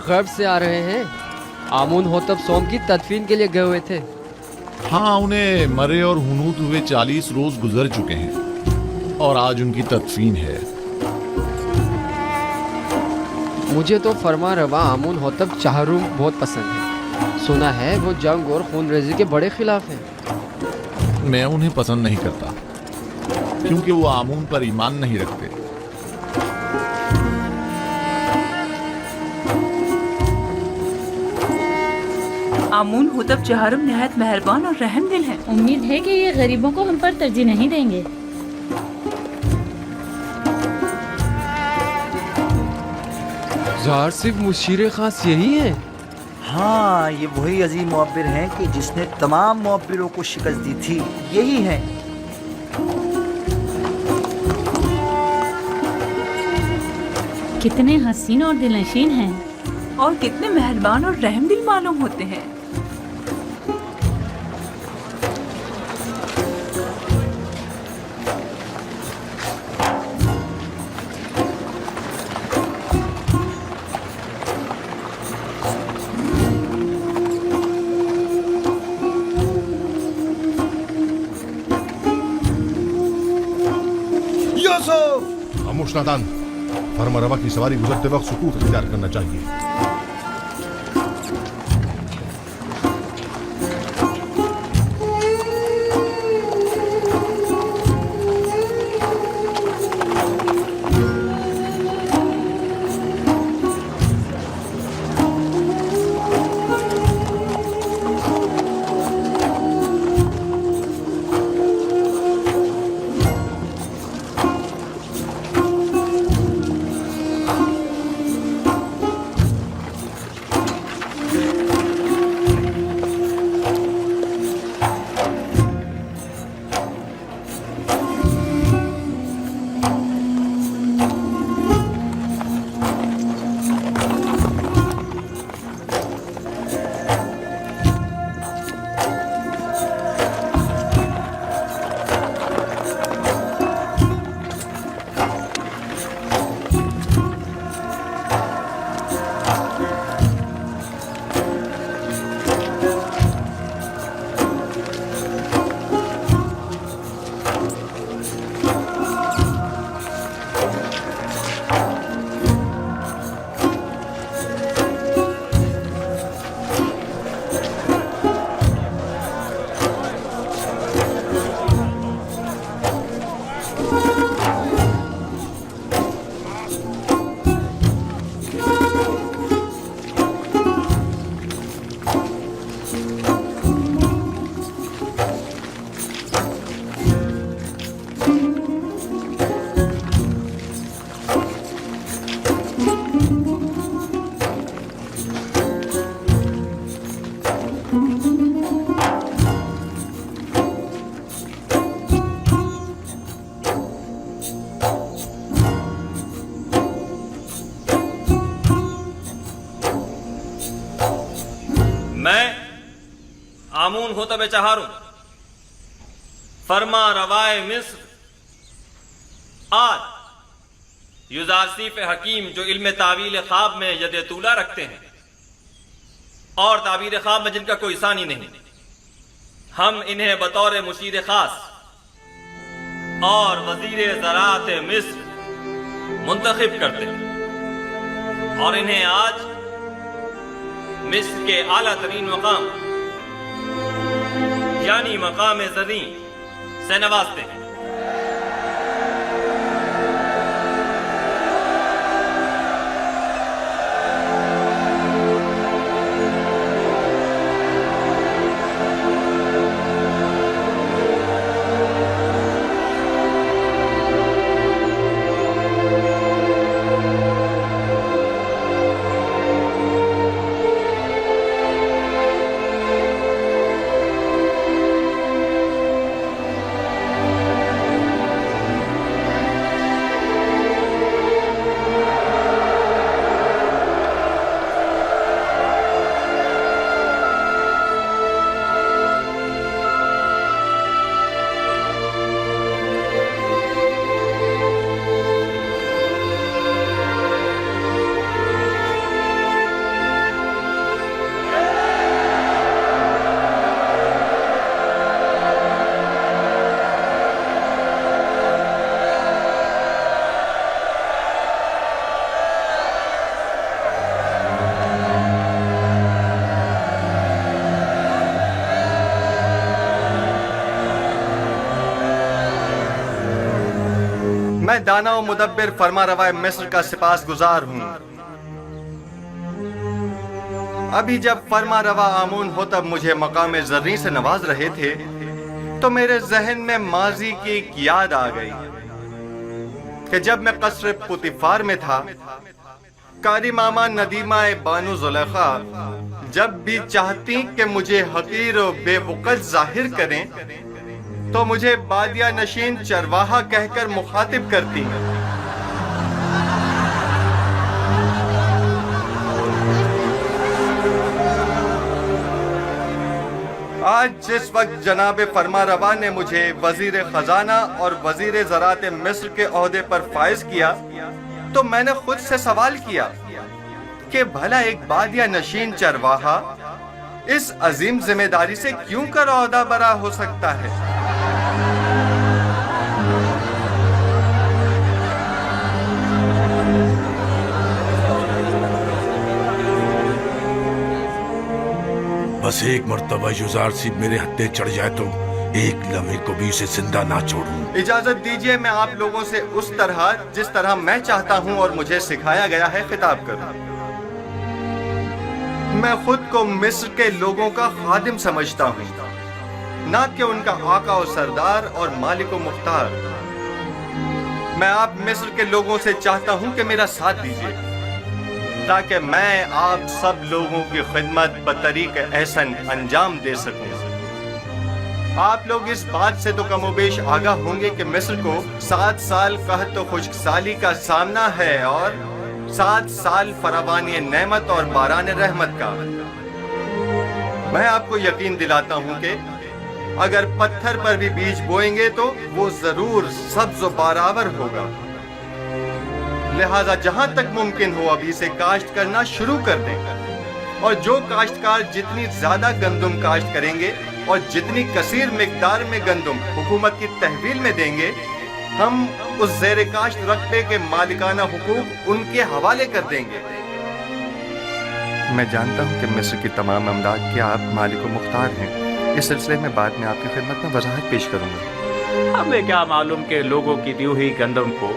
غرب سے آ رہے ہیں. آمون ہوتب سوم کی تدفین کے لیے گئے ہوئے تھے. ہاں، انہیں مرے اور ہنوت ہوئے 40 روز گزر چکے ہیں اور آج ان کی تدفین ہے. مجھے تو فرما روا آمون ہوتب چہروم بہت پسند ہے. سنا ہے وہ جنگ اور خون ریزی کے بڑے خلاف ہیں. میں انہیں پسند نہیں کرتا کیونکہ وہ آمون پر ایمان نہیں رکھتے. آمون ہوتب چہارم نہایت مہربان اور رحم دل ہیں. امید ہے کہ یہ غریبوں کو ہم پر ترجیح نہیں دیں گے. ظاہر صرف مشیر خاص یہی ہیں. ہاں، یہ وہی عظیم معبر ہیں کہ جس نے تمام معبروں کو شکست دی تھی. یہی ہیں. کتنے حسین اور دلنشین ہیں اور کتنے مہربان اور رحم دل معلوم ہوتے ہیں. خاموش نادان، فرما روا کی سواری گزرتے وقت سکوت اختیار کرنا چاہیے. آمون ہوتب چہارم فرما روائے مصر آج یوزارسیف حکیم جو علم تعویل خواب میں ید طولہ رکھتے ہیں اور تعبیر خواب میں جن کا کوئی ثانی نہیں، ہم انہیں بطور مشیر خاص اور وزیر زراعت مصر منتخب کرتے ہیں اور انہیں آج مصر کے اعلیٰ ترین مقام یعنی مقام زریں سے نوازتے ہیں. मैं दाना व मुदब्बिर फरमा रवा मिस्र का सिपास गुजार हूँ। अभी जब फरमा रवा आमून होतब मुझे मकाम ज़र्री से नवाज रहे थे तो मेरे जहन में माजी की एक याद आ गई कि जब मैं कसर पुतिफार में था, कारी मामा नदीमा बानु जुलेखा जब भी चाहती कि मुझे हकीर और बेवकत जाहिर करें तो मुझे बादिया नशीन चरवाहा कहकर मुखातिब करती। आज जिस वक्त जनाब फरमा रवा ने मुझे वजीर खजाना और वजीर ज़राअत मिस्र के ओहदे पर फाइज किया तो मैंने खुद से सवाल किया कि भला एक बादिया नशीन चरवाहा इस अजीम जिम्मेदारी से क्यों कर ओहदा बरा हो सकता है। बस एक मर्तबा युजार सिब मेरे हत्थे चढ़ जाए तो एक लम्हे को भी उसे जिंदा ना छोड़ूं। इजाजत दीजिए मैं आप लोगों से उस तरह जिस तरह मैं चाहता हूं और मुझे सिखाया गया है खिताब करूं। मैं खुद को मिस्र के लोगों का खादिम समझता हूं, ना कि उनका आका और सरदार और मालिक व मुख्तार। मैं आप मिस्र के लोगों से चाहता हूं कि मेरा साथ दीजिए ताकि मैं आप सब लोगों की खिदमत बतरीक एहसन अंजाम दे सकूं। आप लोग इस बात से तो कमोबेश आगाह होंगे कि मिस्र को 7 साल कहत तो खुश्कसाली का सामना है और 7 साल फरावानी नेमत और बारान रहमत का। मैं आपको यकीन दिलाता हूं कि अगर पत्थर पर भी बीज बोएंगे तो वो जरूर सब्ज बारावर होगा। लिहाजा जहां तक मुमकिन हो अभी से काश्त करना शुरू कर दें और जो काश्तकार जितनी ज्यादा गंदुम काश्त करेंगे और जितनी कसीर मिकदार में गंदुम हुकूमत की तहवील में देंगे हम उस ज़ेर काश्त रकबे के मालिकाना हुकूक उनके हवाले कर देंगे। मैं जानता हूं कि मिस्र की तमाम अमलाक के आप मालिक व मुख्तार हैं। इस सिलसिले में बाद में आपकी खिदमत में वजाहत पेश करूंगा। हमें क्या मालूम कि लोगों की दी हुई गंदम को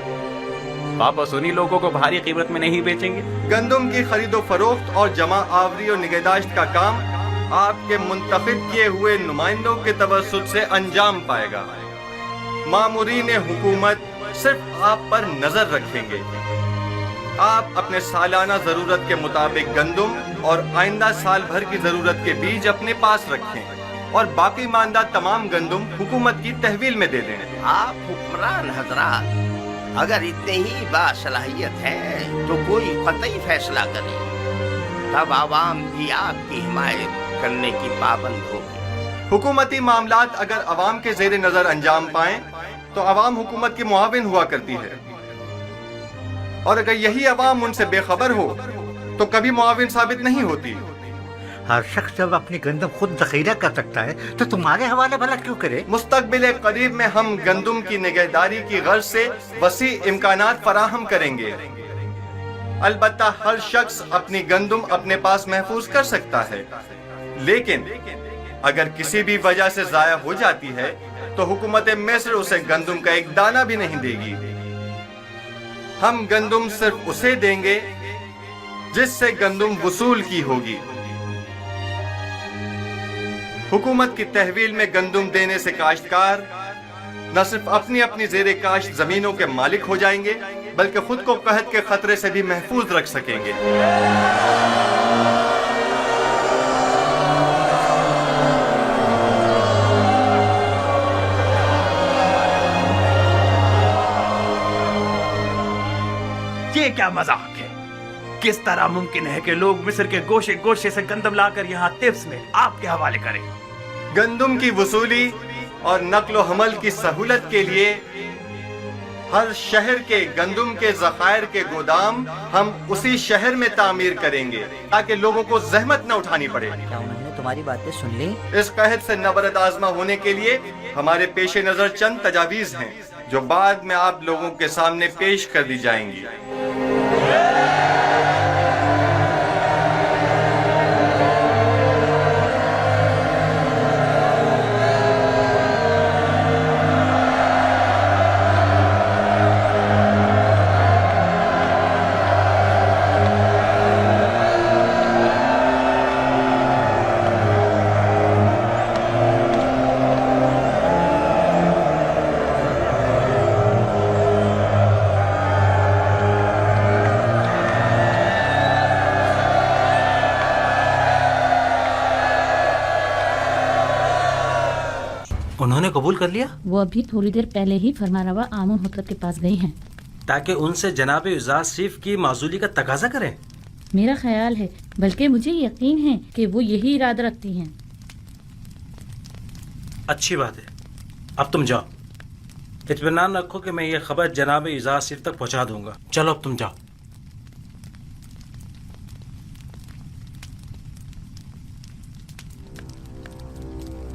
वापस उन्हीं लोगों को भारी कीमत में नहीं बेचेंगे। गंदम की खरीदो फरोख्त और जमा आवरी और निगहदाश्त का काम आपके मुंतखब किए हुए नुमाइंदों के तवस्सुत से अंजाम पाएगा। मामूरीन हुकूमत सिर्फ आप पर नजर रखेंगे। आप अपने सालाना जरूरत के मुताबिक गंदम और आइंदा साल भर की जरूरत के बीज अपने पास रखें और बाकी मानदा तमाम गंदम हुकूमत की तहवील में दे दें। आप हुक्मरान हजरात अगर इतने ही बासलाहियत है तो कोई कतई फैसला करें, तब आवाम भी आपकी हिमायत करने की पाबंद होगी। हुकूमती मामलात अगर अवाम के जेर नजर अंजाम पाएं तो अवाम हुकूमत की मुआविन हुआ करती है और अगर यही अवाम उनसे बेखबर हो तो कभी मुआविन साबित नहीं होती। हर शख्स जब अपनी गंदम खुद जखीरा कर सकता है तो तुम्हारे हवाले भला क्यों करे। मुस्तकबिल करीब में हम गंदम की निगहदारी की गर्ज से वसी इम्कानात फराहम करेंगे। अलबत्ता हर शख्स अपनी गंदम अपने पास महफूज कर सकता है, लेकिन अगर किसी भी वजह से जाया हो जाती है तो हुकूमत मिस्र उसे गंदम का एक दाना भी नहीं देगी। हम गंदम सिर्फ उसे देंगे जिससे गंदम वसूल की होगी। हुकूमत की तहवील में गंदम देने से काश्तकार न सिर्फ अपनी अपनी ज़ेरे काश्त जमीनों के मालिक हो जाएंगे बल्कि खुद को कहत के खतरे से भी महफूज रख सकेंगे। ये क्या मजाक है? किस तरह मुमकिन है कि लोग मिस्र के गोशे गोशे से गंदम लाकर यहाँ तिब्स में आपके हवाले करें? गंदम की वसूली और नक्लो हमल की सहूलत के लिए हर शहर के गंदम के ज़खायर के गोदाम हम उसी शहर में तामीर करेंगे ताकि लोगों को जहमत न उठानी पड़े। क्या उन्होंने तुम्हारी बातें सुन ली? इस कहत से नबरद आजमा होने के लिए हमारे पेश नजर चंद तजावीज हैं जो बाद में आप लोगों के सामने पेश कर दी जाएंगी। उन्होंने कबूल कर लिया? वो अभी थोड़ी देर पहले ही फरमारवा आमून होतब के पास गई हैं। ताकि उनसे जनाब युज़ार सीफ की माजूली का तकाजा करें? मेरा ख्याल है, बल्कि मुझे यकीन है कि वो यही इरादा रखती हैं। अच्छी बात है, अब तुम जाओ। इत्मीनान रखो कि मैं ये खबर जनाब युज़ार सीफ तक पहुंचा दूंगा। चलो अब तुम जाओ।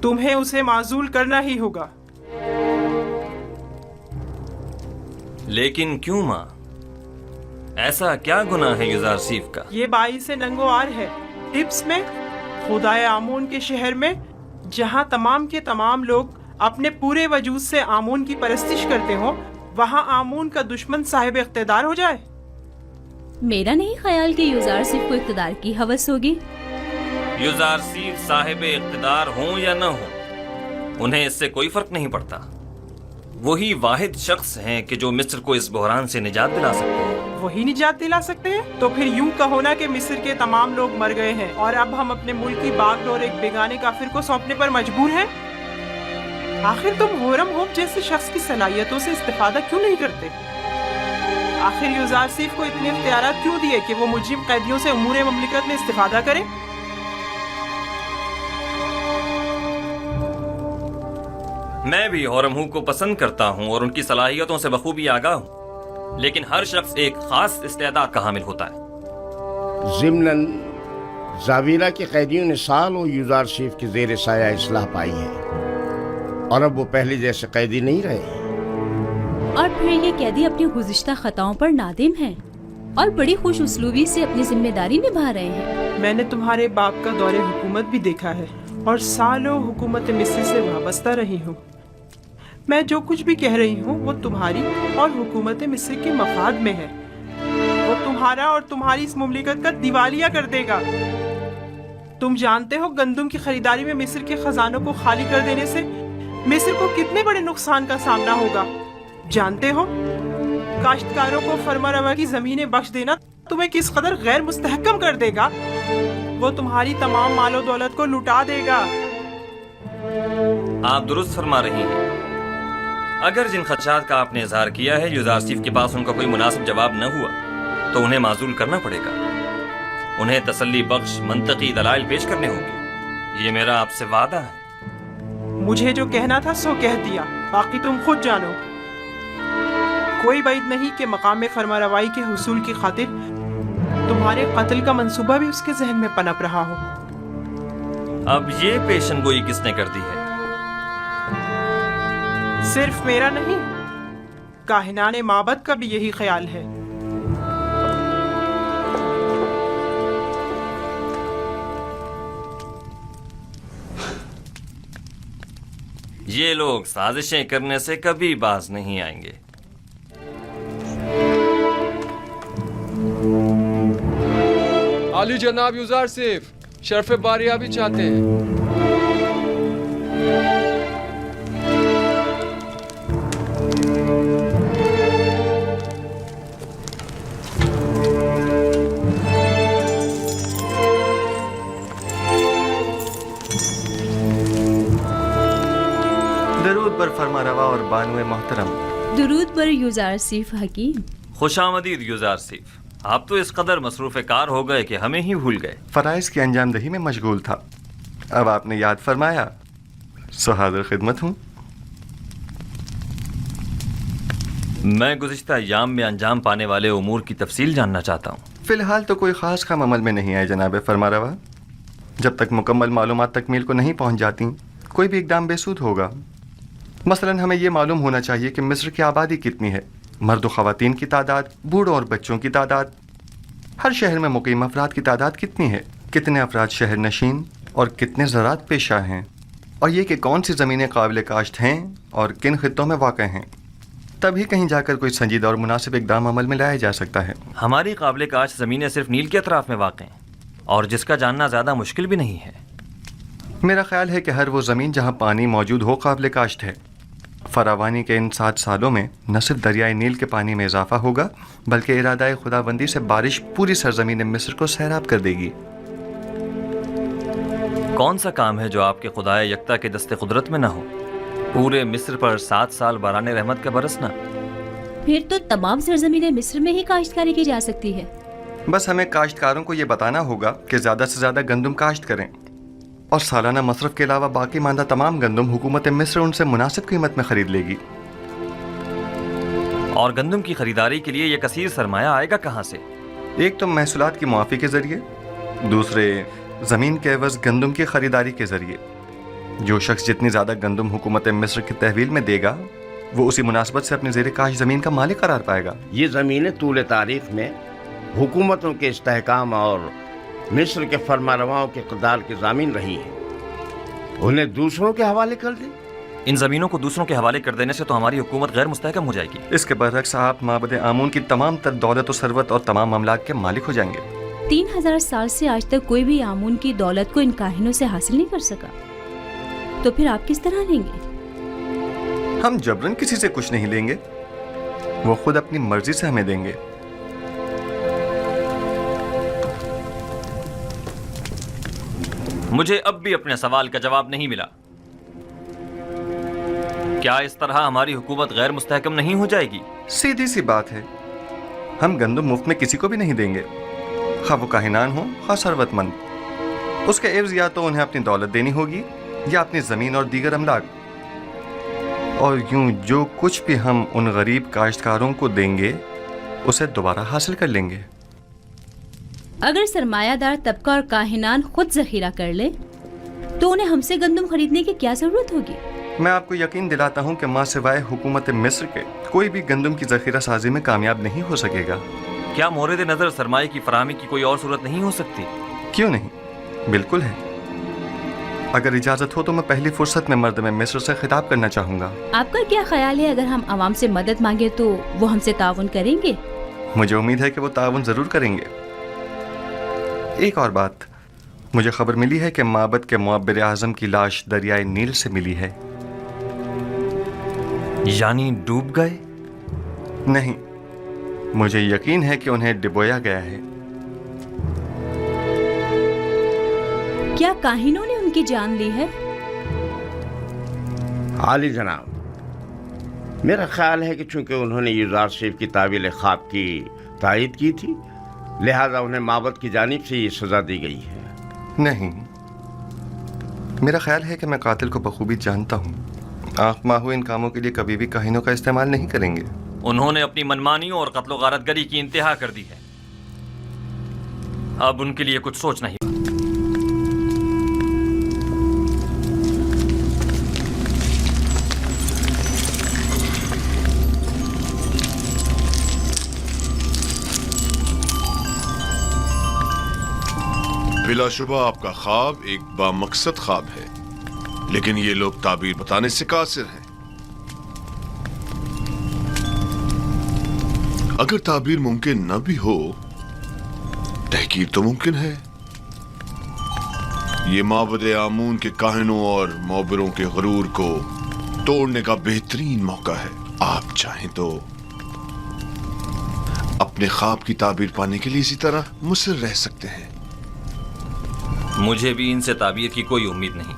तुम्हें उसे माजूल करना ही होगा। लेकिन क्यों माँ? ऐसा क्या गुनाह है युज़ार सीफ का? ये बाईस नंगोआर है टिप्स में, खुदाए आमून के शहर में, जहाँ तमाम के तमाम लोग अपने पूरे वजूद से आमून की परस्तिश करते हो, वहाँ आमून का दुश्मन साहिब इख्तिदार हो जाए। मेरा नहीं ख्याल कि युज़ार सीफ को इख्तिदार की हवस होगी। युज़ार सीफ साहिब इख्तिदार हों या न हों, उन्हें इससे कोई फर्क नहीं पड़ता। वही वाहिद शख्स हैं कि जो मिस्र को इस बहरान से निजात दिला सकते हैं। वही निजात दिला सकते हैं? तो फिर यूं कहो ना कि मिस्र के तमाम लोग मर गए हैं और अब हम अपने मुल्क की बागडोर एक बेगाने काफिर को सौंपने पर मजबूर हैं। आखिर तुम होरम होप जैसे शख्स की सलाहियतों से इस्तेफादा क्यों नहीं करते? आखिर युज़ार सीफ को इतने इख्तियारात क्यों दिए कि वो मुजरिम कैदियों से उमूर ममलिकत में इस्तेफादा करे? मैं भी होरमहू को पसंद करता हूँ और उनकी सलाहियतों से बखूबी आगाह हूँ, लेकिन हर शख्स एक खास इस्तेदाद का हामिल होता है। ज़िम्नन ज़ावीरा के कैदियों ने सालों युज़ार सीफ के ज़ेर साया इस्लाह पाई है और अब वो पहले जैसे कैदी नहीं रहे। और फिर ये कैदी अपनी गुज़िश्ता खताओं पर नादिम हैं और बड़ी खुश उसलूबी से अपनी जिम्मेदारी निभा रहे हैं। मैंने तुम्हारे बाप का दौरे हुकूमत भी देखा है और सालों हुकूमत मिस्र से वाबस्ता रही हूँ। मैं जो कुछ भी कह रही हूँ वो तुम्हारी और हुकूमत मिस्र के मफाद में है। वो तुम्हारा और तुम्हारी इस मुमलिकत का दिवालिया कर देगा। तुम जानते हो गंदम की खरीदारी में मिस्र के खजानों को खाली कर देने से मिस्र को कितने बड़े नुकसान का सामना होगा। जानते हो काश्तकारों को फरमारवा की जमीनें बख्श देना तुम्हें किस कदर गैर मुस्तहकम कर देगा। वो तुम्हारी तमाम मालो दौलत को लुटा देगा। आप दुरुस्त फरमा रही हैं। अगर जिन खदशात का आपने इजहार किया है युज़ार सीफ के पास उनका कोई मुनासिब जवाब न हुआ तो उन्हें माजूल करना पड़ेगा। उन्हें तसल्ली बख्श मंतकी दलाइल पेश करने होंगे। ये मेरा आपसे वादा है। मुझे जो कहना था सो कह दिया, बाकी तुम खुद जानो। कोई बात नहीं कि मकाम फरमारवाई के हुसूल की खातिर तुम्हारे कत्ल का मंसूबा भी उसके जहन में पनप रहा हो। अब ये पेशन गोई किसने कर दी है? सिर्फ मेरा नहीं, काहिनाने माबद का भी यही ख्याल है। ये लोग साजिशें करने से कभी बाज नहीं आएंगे। आली जनाब युज़ार सीफ शर्फ बारिया भी चाहते हैं। दरूद बर फरमारवा और बानुए मोहतरम। दुरूद बर युज़ार सीफ हकीम। खुशामदीद युज़ार सीफ। आप तो इस कदर मसरूफ़ कार हो गए कि हमें ही भूल गए। फ़राइज़ की अंजामदही में मशगूल था। अब आपने याद फरमाया सो हाज़िर खिदमत हूँ। मैं गुज़िश्ता अय्याम में अंजाम पाने वाले उमूर की तफसील जानना चाहता हूँ। फ़िलहाल तो कोई ख़ास काम अमल में नहीं आए जनाब फरमारवा। जब तक मुकम्मल मालूमात तकमील को नहीं पहुँच जाती कोई भी इकदाम बेसूद होगा। मसलन हमें ये मालूम होना चाहिए कि मिस्र की आबादी कितनी है, मर्द व ख़वातीन की तादाद, बूढ़ों और बच्चों की तादाद, हर शहर में मुकीम अफराद की तादाद कितनी है, कितने अफराद शहर नशीन और कितने ज़राअत पेशा हैं, और ये कि कौन सी ज़मीनें काबिल काश्त हैं और किन खित्तों में वाक़ हैं। तभी कहीं जाकर कोई संजीदा और मुनासिब इकदाम अमल में लाया जा सकता है। हमारी काबिल काश्त ज़मीनें सिर्फ नील के अतराफ़ में वाक़ हैं और जिसका जानना ज़्यादा मुश्किल भी नहीं है। मेरा ख्याल है कि हर वो ज़मीन जहाँ पानी मौजूद हो काबिल काश्त है। फरावानी के इन 7 सालों में न सिर्फ दरियाए नील के पानी में इजाफा होगा बल्कि इरादाए खुदाबंदी से बारिश पूरी सरजमीन मिस्र को सैराब कर देगी। कौन सा काम है जो आपके खुदाए यकता के दस्ते कुदरत में न हो? पूरे मिस्र पर 7 साल बारान रहमत का बरसना। फिर तो तमाम सरजमीन मिस्र में ही काश्तकारी की जा सकती है। बस हमें काश्तकारों को ये बताना होगा कि ज़्यादा से ज़्यादा गंदम काश्त करें और सालाना मसरफ के अलावा बाकी मानदा तमाम गंदम हुकूमत मिस्र उनसे मुनासिब कीमत में खरीद लेगी। और गंदम की खरीदारी के लिए यह कसीर सरमाया आएगा कहाँ से? एक तो महसूलात की मुआफ़ी के ज़रिए, दूसरे ज़मीन के एवज़ गंदम की खरीदारी के ज़रिए। जो शख्स जितनी ज़्यादा गंदम हुकूमत मिस्र की तहवील में देगा वो उसी मुनासबत से अपने ज़ेर काश ज़मीन का मालिक करार पाएगा। ये ज़मीनें तूल तारीख़ में हुकूमतों के इस्तेहकाम और मिस्र के फरमारवाओं के इक़्तिदार की ज़मीन रही हैं। उन्हें दूसरों के हवाले कर दें। इन ज़मीनों को दूसरों के हवाले कर देने से तो हमारी हुकूमत गैर मुस्तहकम हो जाएगी। इसके बरअक्स आप माबद आमून की तमाम तर दौलत और सरवत और तमाम अमलाक के मालिक हो जाएंगे। 3000 साल से आज तक कोई भी आमून की दौलत को इन काहिनों से हासिल नहीं कर सका, तो फिर आप किस तरह लेंगे? हम जबरन किसी से कुछ नहीं लेंगे, वो खुद अपनी मर्जी से हमें देंगे। मुझे अब भी अपने सवाल का जवाब नहीं मिला। क्या इस तरह हमारी हुकूमत गैर मुस्तहकम नहीं हो जाएगी? सीधी सी बात है, हम गंदम मुफ्त में किसी को भी नहीं देंगे, खा वो काहिनान हो खा सरवतमंद। उसके एवज या तो उन्हें अपनी दौलत देनी होगी या अपनी ज़मीन और दीगर अमलाक। और यूं जो कुछ भी हम उन गरीब काश्तकारों को देंगे उसे दोबारा हासिल कर लेंगे। अगर सरमायादार तबका और काहिनान खुद जखीरा कर ले तो उन्हें हमसे गंदम खरीदने की क्या जरूरत होगी? मैं आपको यकीन दिलाता हूं कि मां सिवाय हुकूमत मिस्र के कोई भी गंदम की जखीरा साजी में कामयाब नहीं हो सकेगा। क्या मोरद नजर सरमाए की फराहमी की कोई और सूरत नहीं हो सकती? क्यों नहीं, बिल्कुल है। अगर इजाजत हो तो मैं पहली फुर्सत में मर्द में मिस्र से खिताब करना चाहूंगा। आपका क्या ख्याल है, अगर हम आवाम से मदद मांगे तो वो हमसे ताउन करेंगे? मुझे उम्मीद है कि वो ताउन जरूर करेंगे। एक और बात, मुझे खबर मिली है कि माबद के मुअब्बिर आज़म की लाश दरियाए नील से मिली है। यानी डूब गए? नहीं, मुझे यकीन है कि उन्हें डिबोया गया है। क्या काहिनों ने उनकी जान ली है? आली जनाब, मेरा ख्याल है कि चूंकि उन्होंने यूज़ारशिप की तावील ख्वाब की तायद की थी, लिहाजा उन्हें माबद की जानिब से ये सजा दी गई है। नहीं, मेरा ख्याल है कि मैं कातिल को बखूबी जानता हूँ। आँख माहू इन कामों के लिए कभी भी काहिनों का इस्तेमाल नहीं करेंगे। उन्होंने अपनी मनमानियों और कत्लो गारतगरी की इंतहा कर दी है। अब उनके लिए कुछ सोचना ही। बिलाशुबा आपका ख्वाब एक बामकसद ख्वाब है, लेकिन ये लोग ताबीर बताने से कासिर हैं। अगर ताबीर मुमकिन न भी हो, तहकीर तो मुमकिन है। ये माबद आमून के काहिनों और मोबरों के गरूर को तोड़ने का बेहतरीन मौका है। आप चाहें तो अपने ख्वाब की ताबीर पाने के लिए इसी तरह मुसर रह सकते हैं। मुझे भी इनसे ताबीर की कोई उम्मीद नहीं।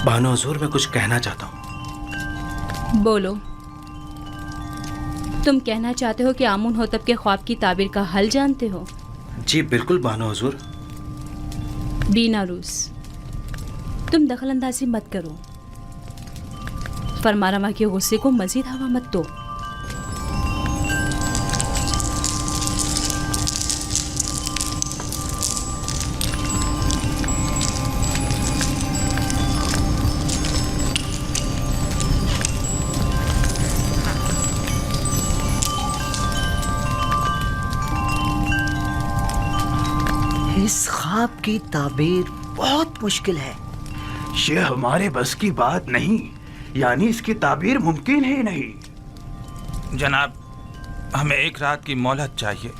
बानो हुजूर, मैं कुछ कहना चाहता हूँ। बोलो। तुम कहना चाहते हो कि आमून होतब के ख्वाब की ताबीर का हल जानते हो? जी बिल्कुल बानो हुजूर। बीनारूस, तुम दखल अंदाजी मत करो। फरमारवा के गुस्से को मजीद हवा मत दो। इस ख्वाब की ताबीर बहुत मुश्किल है। ये हमारे बस की बात नहीं, यानी इसकी ताबीर मुमकिन ही नहीं। जनाब, हमें एक रात की मोहलत चाहिए।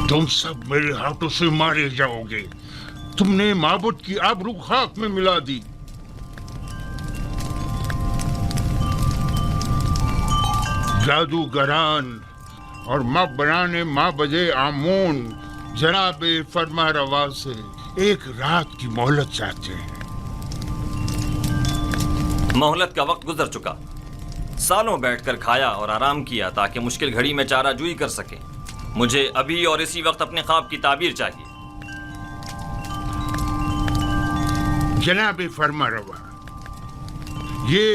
तुम सब मेरे हाथों से मारे जाओगे। तुमने माबूद की आबरू खाक में मिला दी। जादूगरान और माबरान माबदे आमून जनाब फरमा रवा से एक रात की मोहलत चाहते हैं। मोहलत का वक्त गुजर चुका। सालों बैठकर खाया और आराम किया ताकि मुश्किल घड़ी में चारा जुई कर सके। मुझे अभी और इसी वक्त अपने ख्वाब की ताबीर चाहिए। जनाब फरमा रवा, ये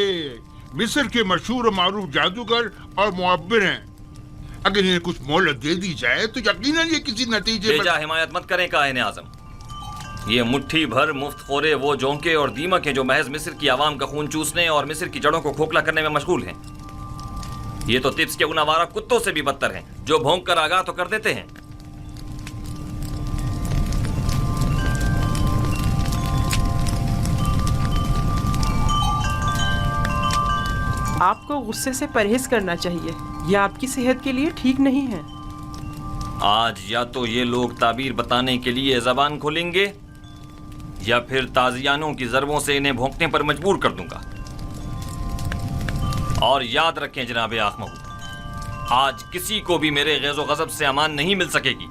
मिस्र के मशहूर मारूफ जादूगर और मुअब्बिर हैं। अगर इन्हें कुछ मोहलत दे दी जाए तो यकीनन ये किसी नतीजे बेजा हिमायत मत करें काहिन आजम। ये मुट्ठी भर मुफ्तखोरे वो जोंके और दीमक हैं जो महज मिस्र की आवाम का खून चूसने और मिस्र की जड़ों को खोखला करने में मशगूल हैं। ये तो तिब्स के उन आवारा कुत्तों से भी बदतर हैं जो भौंक कर आगाह तो कर देते हैं। आपको गुस्से से परहेज करना चाहिए, यह आपकी सेहत के लिए ठीक नहीं है। आज या तो ये लोग ताबीर बताने के लिए जबान खोलेंगे या फिर ताजियानों की ज़रबों से इन्हें भौंकने पर मजबूर कर दूंगा। और याद रखें जनाब आखमहू, आज किसी को भी मेरे गैज़ो गज़ब से अमान नहीं मिल सकेगी,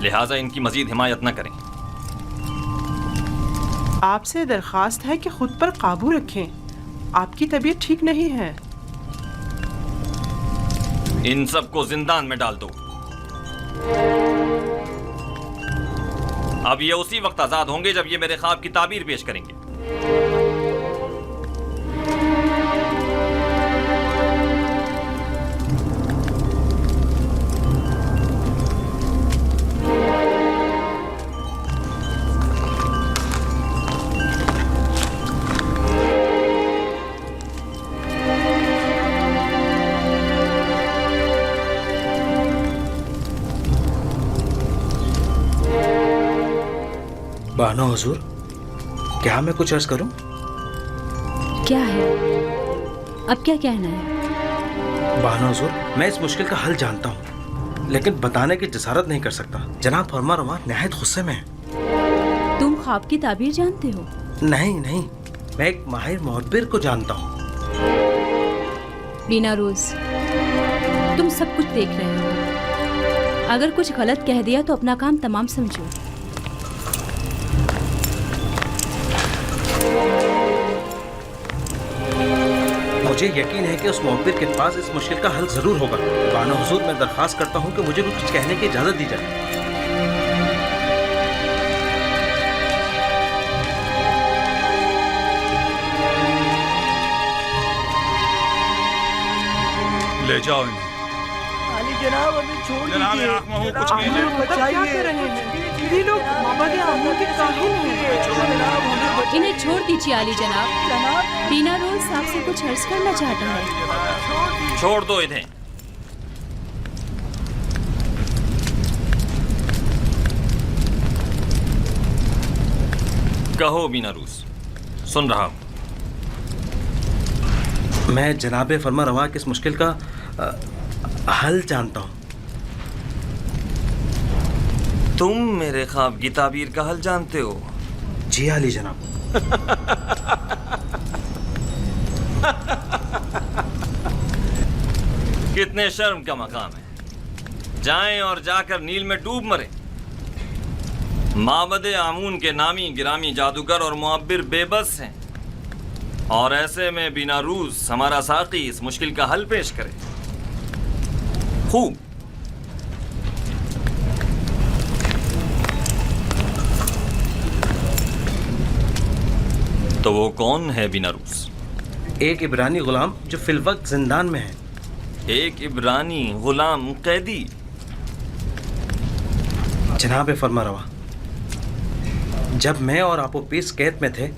लिहाजा इनकी मजीद हिमायत न करें। आपसे दरख्वास्त है कि खुद पर काबू रखें, आपकी तबीयत ठीक नहीं है। इन सबको जिंदान में डाल दो। अब ये उसी वक्त आजाद होंगे जब ये मेरे ख्वाब की ताबीर पेश करेंगे। बानो हुजूर, क्या मैं कुछ अर्ज करूं? क्या है? अब क्या कहना है? बानो हुजूर, मैं इस मुश्किल का हल जानता हूं, लेकिन बताने की जसारत नहीं कर सकता। जनाब फरमा रवा निहायत गुस्से में है। तुम ख्वाब की ताबीर जानते हो? नहीं, मैं एक माहिर मुअब्बिर को जानता हूं। बीना रोज, तुम सब कुछ देख रहे हो। अगर कुछ गलत कह दिया तो अपना काम तमाम समझो। मुझे यकीन है कि उस मुअब्बिर के पास इस मुश्किल का हल जरूर होगा। बानो हुजूर, मैं दरख्वास्त करता हूँ कि मुझे भी कुछ कहने की इजाजत दी जाए। ले जाओ इन्हें। अली जनाब, हमें छोड़ जनाब आखमहू, कुछ कीजिए। क्या कर रहे हैं ये लोग? माबदे आमून के काहिल हैं। इन्हें छोड़ दीजिए आली जनाब। बीना रोज आपसे कुछ अर्ज करना चाहता है। छोड़ दो इन्हें। कहो बीना रूस, सुन रहा हूं। मैं जनाब फरमा रवा की इस मुश्किल का हल जानता हूं। तुम मेरे ख्वाब की ताबीर का हल जानते हो? जी आली जनाब। कितने शर्म का मकाम है। जाएं और जाकर नील में डूब मरे। माबदे आमून के नामी गिरामी जादूगर और मुअब्बिर बेबस हैं, और ऐसे में बिना रूस हमारा साकी इस मुश्किल का हल पेश करे। खूब। तो वो कौन है बिना रूस? एक इब्रानी गुलाम जो फिलवक्त जिंदान में है। एक इब्रानी गुलाम कैदी? जनाब फरमा रवा, जब मैं और आपोपीस कैद में थे,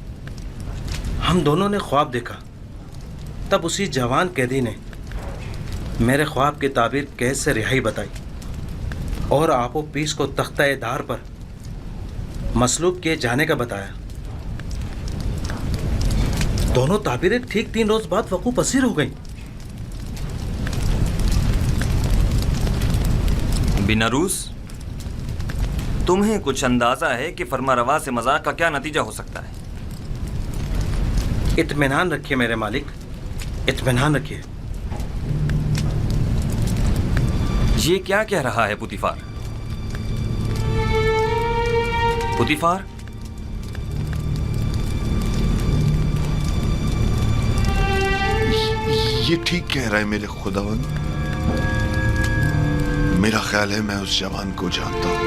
हम दोनों ने ख्वाब देखा। तब उसी जवान कैदी ने मेरे ख्वाब की ताबीर कैद से रिहाई बताई और आपो पीस को तख्ता दार पर मसलूब किए जाने का बताया। दोनों ताबीरें ठीक 3 रोज बाद वकू पसीर हो गई। बिनारूस, तुम्हें कुछ अंदाजा है कि फरमारवा से मजाक का क्या नतीजा हो सकता है? इत्मीनान रखिए मेरे मालिक, इत्मीनान रखिए। ये क्या कह रहा है पुतिफार? पुतिफार, ये ठीक कह रहा है मेरे खुदावंद। मेरा ख्याल है मैं उस जवान को जानता हूं।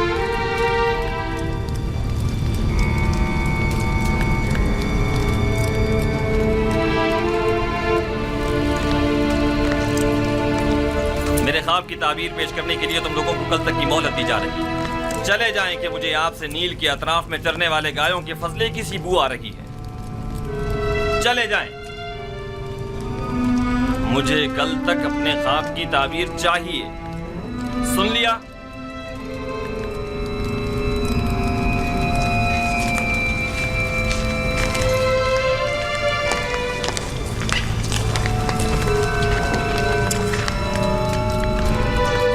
मेरे ख्वाब की ताबीर पेश करने के लिए तुम लोगों को कल तक की मोहलत दी जा रही है। चले जाएं कि मुझे आपसे नील के अतराफ में चरने वाले गायों के फजले की सी बू आ रही है। चले जाएं। मुझे कल तक अपने ख्वाब की ताबीर चाहिए। सुन लिया?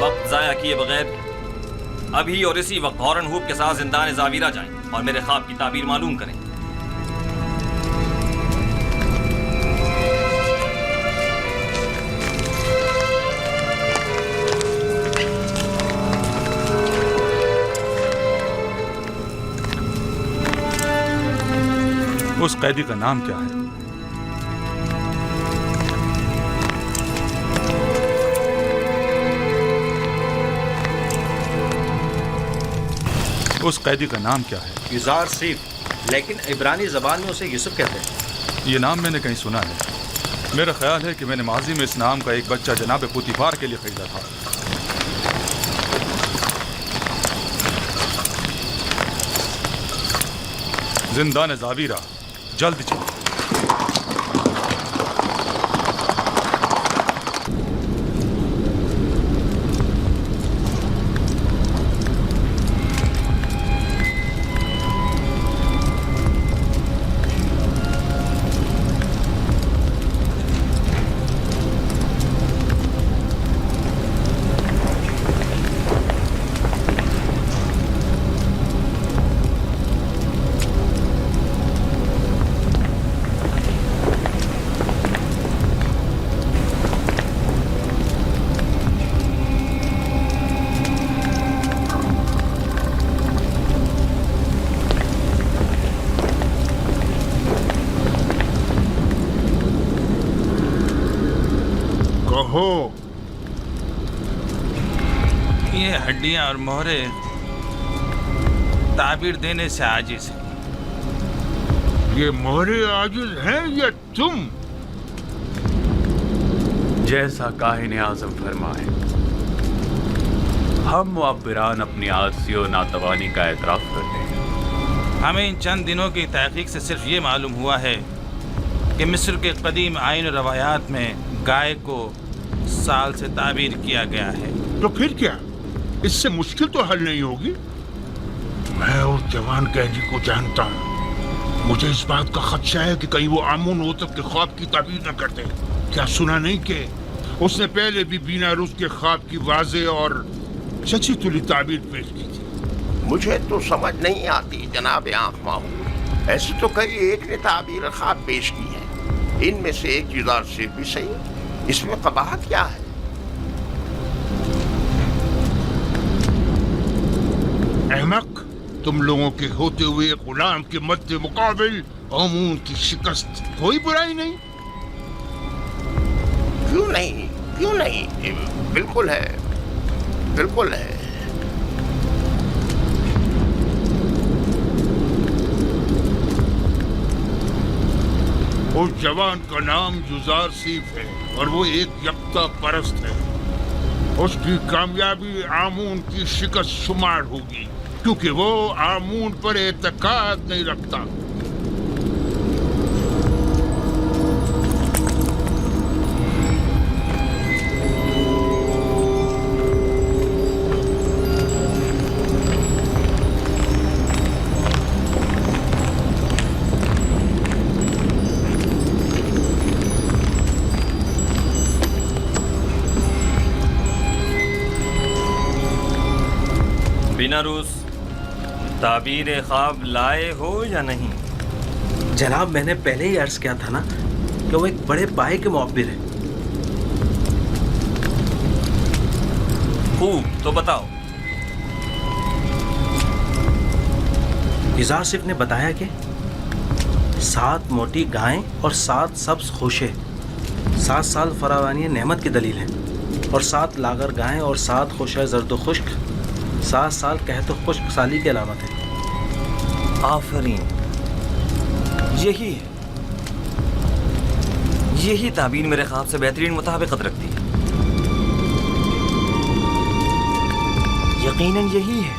वक्त जाया किए बगैर अभी और इसी वक्त हॉर्न हूप के साथ जिंदान जावीरा जाएं और मेरे ख्वाब की ताबीर मालूम करें। उस कैदी का नाम क्या है? उस कैदी का नाम क्या है? युजार सीफ, लेकिन इब्रानी ज़बान में उसे यूसुफ कहते हैं। ये नाम मैंने कहीं सुना है। मेरा ख्याल है कि मैंने माजी में इस नाम का एक बच्चा जनाब पुतिफार के लिए खरीदा था। जिंदान जावीरा, जल्द चलो। ये हड्डियां और मोहरे ताबीर देने से आजिज है। ये मोहरे आजिज हैं या तुम? जैसा काहिन आज़म फरमाए, हम मुअब्बिरान अपनी आजिज़ी और नातवानी का एतराफ़ करते हैं। हमें इन चंद दिनों की तहकीक से सिर्फ ये मालूम हुआ है कि मिस्र के कदीम आइन और रवायात में गाय को साल से ताबीर किया गया है। तो फिर क्या, इससे मुश्किल तो हल नहीं होगी। मैं उस जवान कैदी को जानता हूँ। मुझे इस बात का खदशा है कि कहीं वो आमून होतब के ख्वाब की ताबीर न करते। क्या सुना नहीं कि उसने पहले भी बीनारूस के ख्वाब की वाज़े और सच्ची तुली ताबीर पेश की थी? मुझे तो समझ नहीं आती जनाब आँख माहू। ऐसी तो कई एक ने ताबीर ख्वाब पेश की है। इनमें से एक युजार से भी सही। इसमें कबाहत क्या है? अहमक, तुम लोगों के होते हुए गुलाम के मद्दे मुकाबिल आमून की शिकस्त कोई बुराई नहीं। क्यों नहीं, क्यों नहीं, बिल्कुल है, बिल्कुल है। उस जवान का नाम युजार सीफ है और वो एक यक्ता परस्त है। उसकी कामयाबी आमून की शिकस्त शुमार होगी, क्योंकि वो आमून पर एतकाद नहीं रखता। روس تعبیر خواب لائے ہو یا نہیں؟ جناب میں نے پہلے ہی عرض کیا تھا نا کہ وہ ایک بڑے پائے کے معبر ہیں. خوب، تو بتاؤ. یزارسیف نے بتایا کہ 7 موٹی گائیں اور 7 سبز خوشے 7 سال فراوانی نعمت کی دلیل ہیں، اور 7 لاغر گائیں اور 7 خوشے زرد و خشک 7 سال قحط و خشک سالی کی علامت ہے. آفرین، یہی تعبیر میرے خواب سے بہترین مطابقت رکھتی ہے. یقیناً یہی ہے.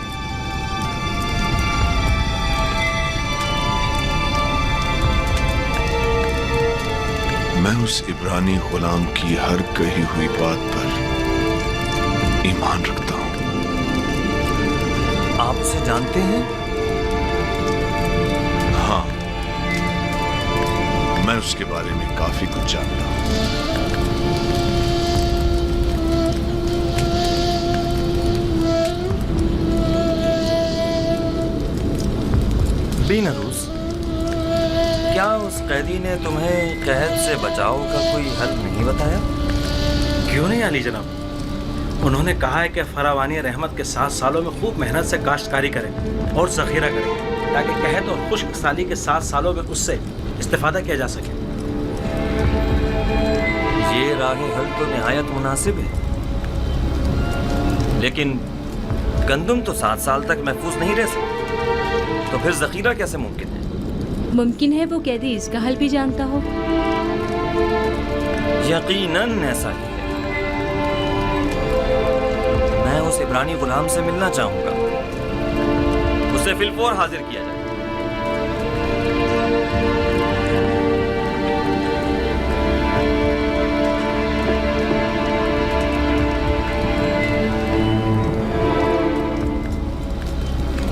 میں اس عبرانی غلام کی ہر کہی ہوئی بات پر ایمان رکھتا ہوں. آپ اسے جانتے ہیں؟ ہاں، میں اس کے بارے میں کافی کچھ جانتا ہوں. بینروس، کیا اس قیدی نے تمہیں قحط سے بچاؤ کا کوئی حل نہیں بتایا؟ کیوں نہیں علی جناب، انہوں نے کہا ہے کہ فراوانی رحمت کے 7 سالوں میں خوب محنت سے کاشتکاری کریں اور ذخیرہ کریں تاکہ قحط اور خشک سالی کے 7 سالوں میں اس سے استفادہ کیا جا سکے. یہ راہ حل تو نہایت مناسب ہے، لیکن گندم تو 7 سال تک محفوظ نہیں رہ سکتی، تو پھر ذخیرہ کیسے ممکن ہے؟ ممکن ہے وہ قیدی اس کا حل بھی جانتا ہو. یقیناً ایسا ہی ہے. میں اس عبرانی غلام سے ملنا چاہوں گا. اسے فی الفور حاضر کیا جائے.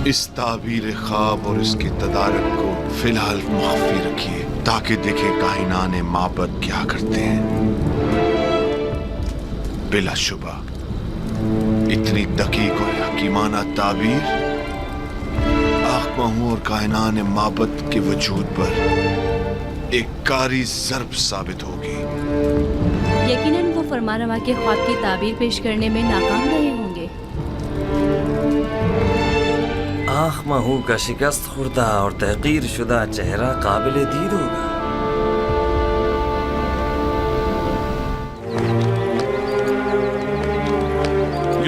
اس تعبیر خواب اور اس کے تدارک کو فی الحال مخفی رکھیے تاکہ دیکھیں کائنان معبد کیا کرتے ہیں. بلا شبہ اتنی دقیق اور حکیمانہ تعبیر آخمہوں اور کائنان معبد کے وجود پر ایک کاری ضرب ثابت ہوگی. یقیناً وہ فرمانروا کے خواب کی تعبیر پیش کرنے میں ناکام رہے ہوں گے. آنکھ مہو کا شکست خوردہ اور تحقیر شدہ چہرہ قابل دید ہوگا.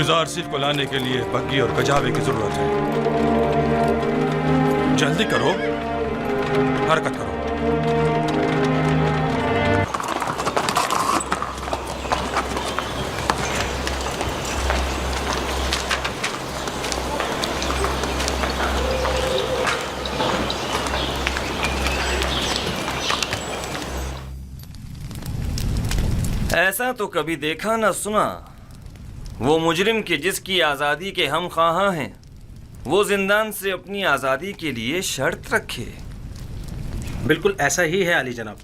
یزارسیف کو لانے کے لیے بگی اور کجاوے کی ضرورت ہے. جلدی کرو، حرکت کرو. ایسا تو کبھی دیکھا نہ سنا. وہ مجرم کے جس کی آزادی کے ہم خواہاں ہیں وہ زندان سے اپنی آزادی کے لیے شرط رکھے. بالکل ایسا ہی ہے علی جناب.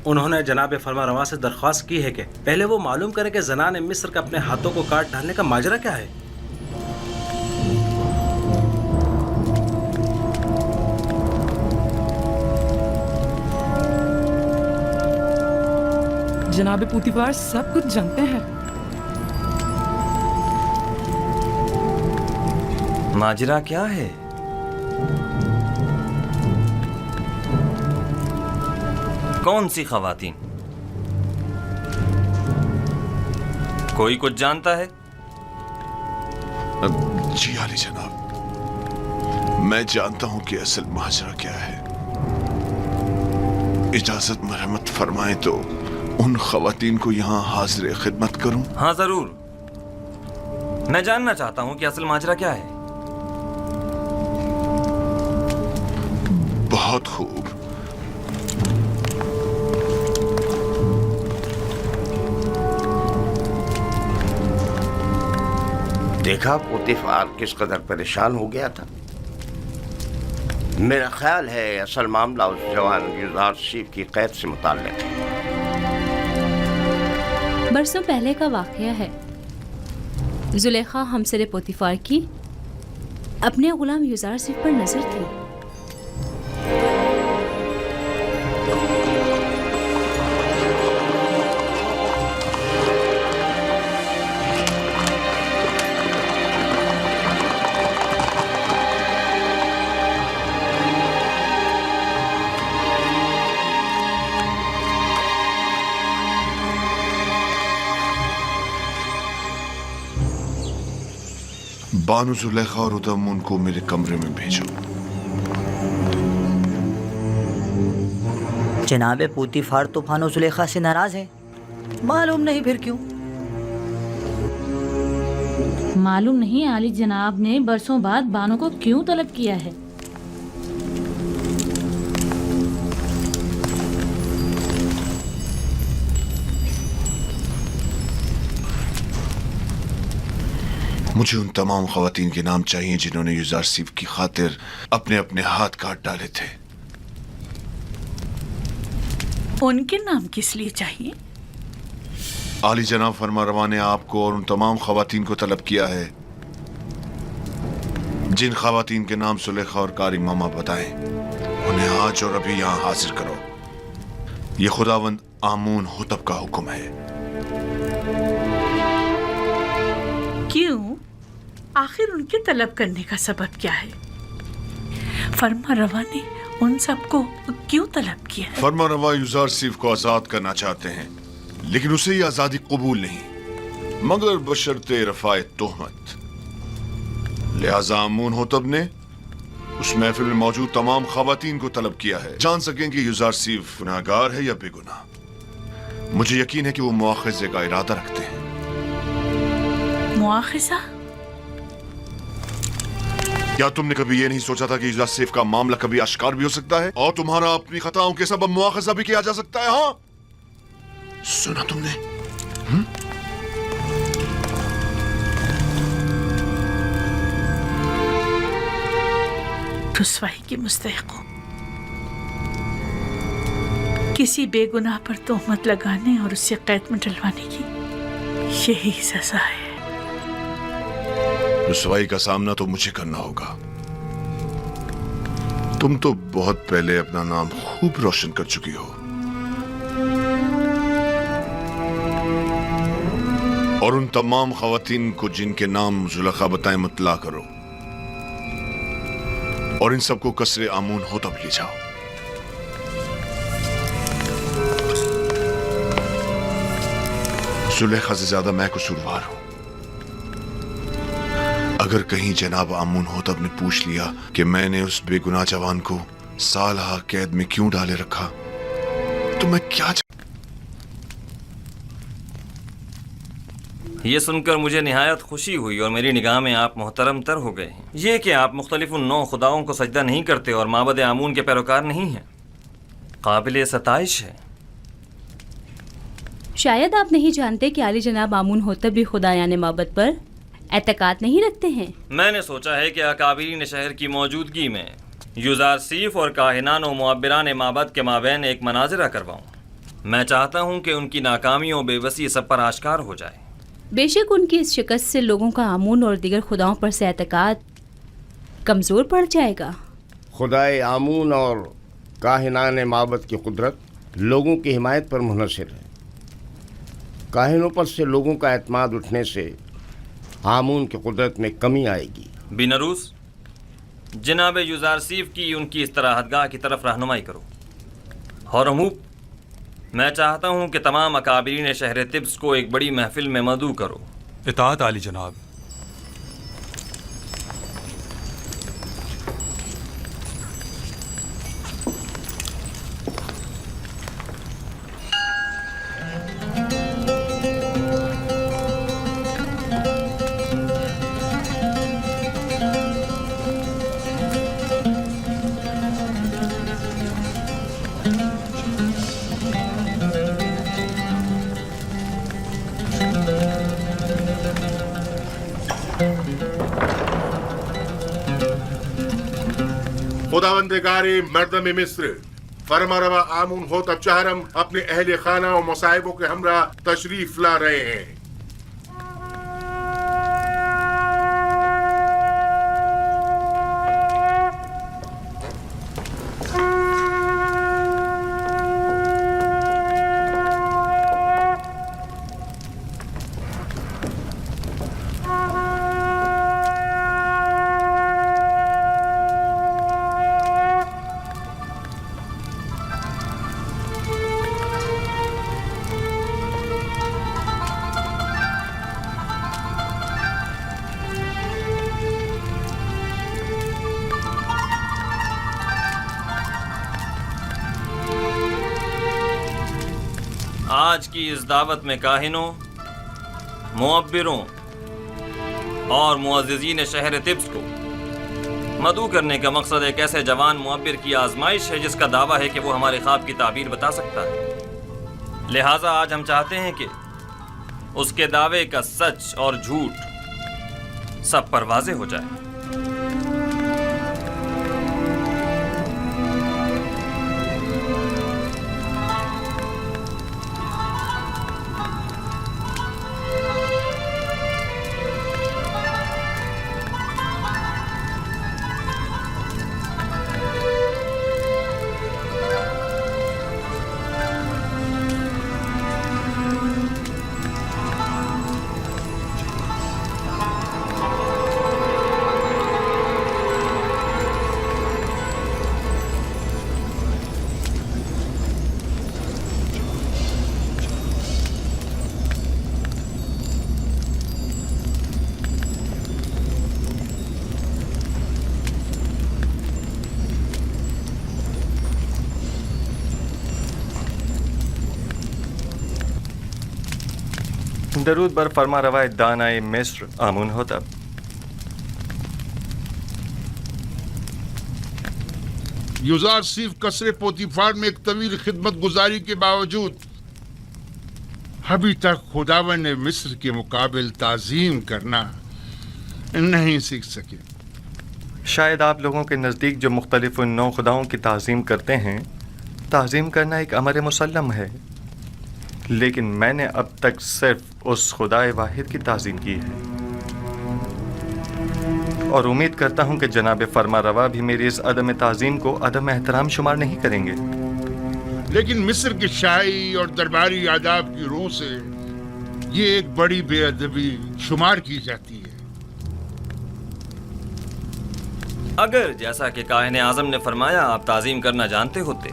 انہوں نے جناب فرمانروا سے درخواست کی ہے کہ پہلے وہ معلوم کریں کہ زنان مصر کا اپنے ہاتھوں کو کاٹ ڈالنے کا ماجرا کیا ہے. جناب پوتیفار سب کچھ جانتے ہیں. ماجرا کیا ہے؟ کون سی خواتین؟ کوئی کچھ جانتا ہے؟ جی علی جناب، میں جانتا ہوں کہ اصل ماجرا کیا ہے. اجازت مرحمت فرمائیں تو ان خواتین کو یہاں حاضر خدمت کروں؟ ہاں ضرور. میں جاننا چاہتا ہوں کہ اصل ماجرا کیا ہے. بہت خوب. دیکھا پوتیفار کس قدر پریشان ہو گیا تھا. میرا خیال ہے اصل معاملہ اس جوان یزارسیف کی قید سے متعلق ہے. برسوں پہلے کا واقعہ ہے. زلیخا ہمسر پوتیفار کی अपने गुलाम युजार सिर्फ पर नजर थी। बानु जुलेखा और उदमून को मेरे कमरे में भेजो। जनाब पूतीफार तो बानो जुलेखा से नाराज है, मालूम नहीं फिर क्यों। मालूम नहीं आली जनाब ने बरसों बाद बानो को क्यों तलब किया है। मुझे उन तमाम ख़वातीन के नाम चाहिए जिन्होंने युजार सीफ की खातिर अपने अपने हाथ काट डाले थे। उनके नाम किस लिए चाहिए? आली जनाब फरमारवा ने आपको और उन तमाम ख़वातीन को तलब किया है जिन ख़वातीन के नाम सुलेखा और कारी मामा बताएं, उन्हें आज और अभी यहाँ हाजिर करो। ये खुदावंद आमून हुतब का हुक्म है। क्यों? आखिर उनके तलब करने का सबब क्या है? फरमा रवा ने उन सबको क्यों तलब किया है? फरमा रवा युजार सीफ को आजाद करना चाहते हैं, लेकिन उसे ये आजादी कबूल नहीं, मगर बशर्ते रफाए तोहमत। लिहाजा आमून होतब ने उस महफिल में मौजूद तमाम ख़वातीन को तलब किया है, जान सकें कि युजार सीफ गुनाहगार है या बेगुनाह। मुझे यकीन है कि वो मुआखज़े का इरादा रखते हैं। मुआखज़ा? क्या तुमने कभी ये नहीं सोचा था कि युजार सीफ का मामला कभी आश्कार भी हो सकता है और तुम्हारा अपनी खताओं के सबब मुआखज़ा भी किया जा सकता है? हाँ, सुना तुमने? रुस्वाई की मुस्तहिक हो, किसी बेगुनाह पर तोहमत लगाने और उससे कैद में डलवाने की यही सजा है। रुस्वाई का सामना तो मुझे करना होगा। तुम तो बहुत पहले अपना नाम खूब रोशन कर चुकी हो और उन तमाम ख़वातीन को जिनके नाम जुलेखा बताएं मुतला करो और इन सबको कसरे आमून होतब ले जाओ। जुलेखा से ज्यादा मैं कसूरवार हूं। अगर कहीं जनाब आमून होतब ने पूछ लिया कि मैंने उस बेगुनाह जवान को सालहा कैद में क्यों डाले रखा, तो मैं क्या ये सुनकर मुझे निहायत खुशी हुई और मेरी निगाह में आप मोहतरम तर हो गए हैं। ये कि आप मुख्तलिफ उन 9 खुदाओं को सजदा नहीं करते और माबद आमून के पैरोकार नहीं हैं, काबिल सताइश है। शायद आप नहीं जानते कि आली जनाब आमून होतब भी खुदा यानी माबद पर एतकाद नहीं रखते हैं। मैंने सोचा है कि अकाबिरीन शहर की मौजूदगी में युजार सीफ और काहिनान और मुअब्बिरान माबद के माबैन एक मनाजरा करवाऊँ। मैं चाहता हूँ कि उनकी नाकामियों और बेबसी सब पर आश्कार हो जाए। बेशक उनकी इस शिकस्त से लोगों का आमून और दीगर खुदाओं पर से एतकाद कमज़ोर पड़ जाएगा। खुदाए आमून और काहिनान माबद की कुदरत लोगों की हिमायत पर मुनहसर है। काहिनों पर से लोगों का एतमाद उठने से आमून की कुदरत में कमी आएगी। बिनरूस, जनाब युजार सीफ की उनकी इस तरह हदगाह की तरफ रहनुमाई करो। और अमूब, मैं चाहता हूँ कि तमाम अकाबिरीन शहर तिब्स को एक बड़ी महफिल में मदऊ करो। इताअत आली जनाब। खुदावंदगारे मर्दम मिस्र फरमारवा आमून होतब चहरम अपने अहले खाना और मुसाहिबों के हमरा तशरीफ ला रहे हैं। آج کی اس دعوت میں کاہنوں، معبروں اور معززین شہر طبس کو مدعو کرنے کا مقصد ایک ایسے جوان معبر کی آزمائش ہے جس کا دعویٰ ہے کہ وہ ہمارے خواب کی تعبیر بتا سکتا ہے۔ لہٰذا آج ہم چاہتے ہیں کہ اس کے دعوے کا سچ اور جھوٹ سب پر واضح ہو جائے۔ درود بر فرما روای دانای مصر آمون حطب۔ یوزارسیف قصر پوتیفار میں ایک طویل خدمت گزاری کے باوجود ابھی تک خداوند نے مصر کے مقابل تعظیم کرنا نہیں سیکھ سکے۔ شاید آپ لوگوں کے نزدیک جو مختلف نو خداؤں کی تعظیم کرتے ہیں، تعظیم کرنا ایک امر مسلم ہے، لیکن میں نے اب تک صرف اس خدائے واحد کی تعظیم کی ہے، اور امید کرتا ہوں کہ جناب فرما روا بھی میری اس عدم تعظیم کو عدم احترام شمار نہیں کریں گے۔ لیکن مصر کے شاہی اور درباری آداب کی روح سے یہ ایک بڑی بے ادبی شمار کی جاتی ہے۔ اگر جیسا کہ کاہن اعظم نے فرمایا آپ تعظیم کرنا جانتے ہوتے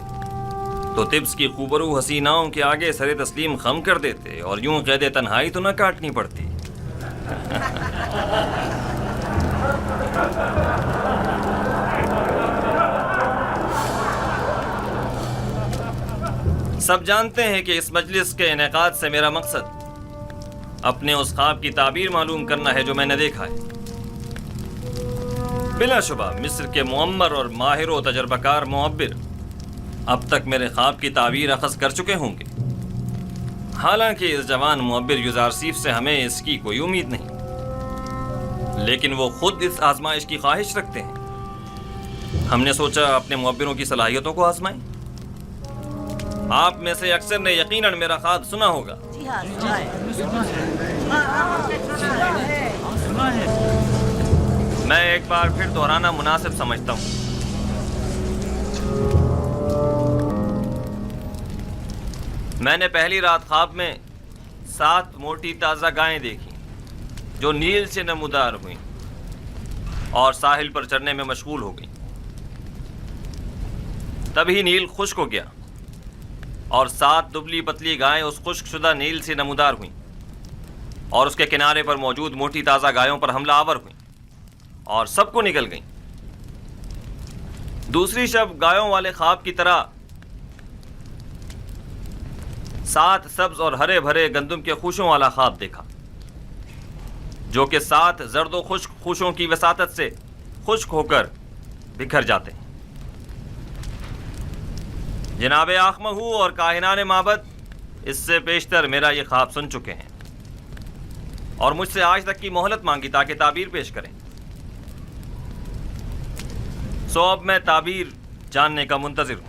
تو طبس کی خوبرو حسیناؤں کے آگے سر تسلیم خم کر دیتے اور یوں قید تنہائی تو نہ کاٹنی پڑتی۔ سب جانتے ہیں کہ اس مجلس کے انعقاد سے میرا مقصد اپنے اس خواب کی تعبیر معلوم کرنا ہے جو میں نے دیکھا ہے۔ بلا شبہ مصر کے معمر اور ماہر و تجربہ کار معبر اب تک میرے خواب کی تعبیر اخذ کر چکے ہوں گے، حالانکہ اس جوان معبر یوزارسیف سے ہمیں اس کی کوئی امید نہیں، لیکن وہ خود اس آزمائش کی خواہش رکھتے ہیں۔ ہم نے سوچا اپنے معبروں کی صلاحیتوں کو آزمائیں۔ آپ میں سے اکثر نے یقیناً میرا خواب سنا ہوگا۔ میں ایک بار پھر دہرانا مناسب سمجھتا ہوں۔ میں نے پہلی رات خواب میں 7 موٹی تازہ گائیں دیکھی جو نیل سے نمودار ہوئیں اور ساحل پر چرنے میں مشغول ہو گئیں۔ تبھی نیل خشک ہو گیا اور 7 دبلی پتلی گائیں اس خشک شدہ نیل سے نمودار ہوئیں اور اس کے کنارے پر موجود موٹی تازہ گایوں پر حملہ آور ہوئیں اور سب کو نگل گئیں۔ دوسری شب گایوں والے خواب کی طرح 7 سبز اور ہرے بھرے گندم کے خوشوں والا خواب دیکھا جو کہ 7 زرد و خشک خوشوں کی وساطت سے خشک ہو کر بکھر جاتے ہیں۔ جناب آخمہو اور کاہنان معبد اس سے پیشتر میرا یہ خواب سن چکے ہیں اور مجھ سے آج تک کی مہلت مانگی تاکہ تعبیر پیش کریں۔ سو اب میں تعبیر جاننے کا منتظر ہوں۔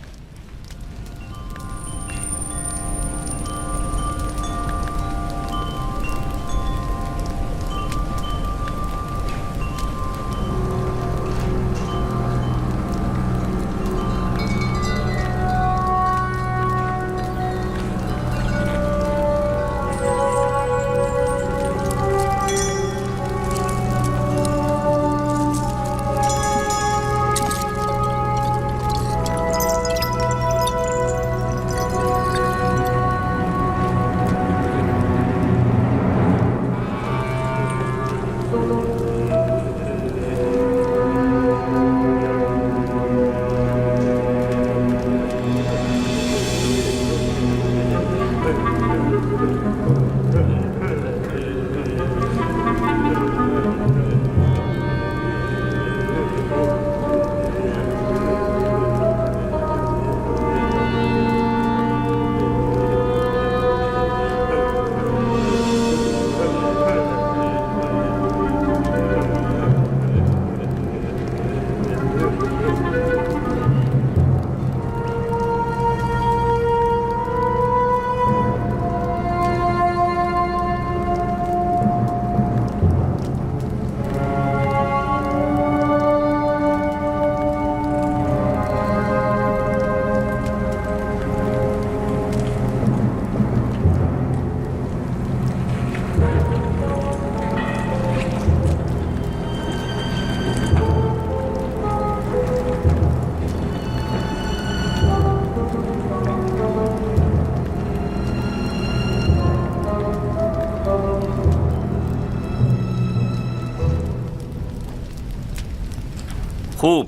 خوب,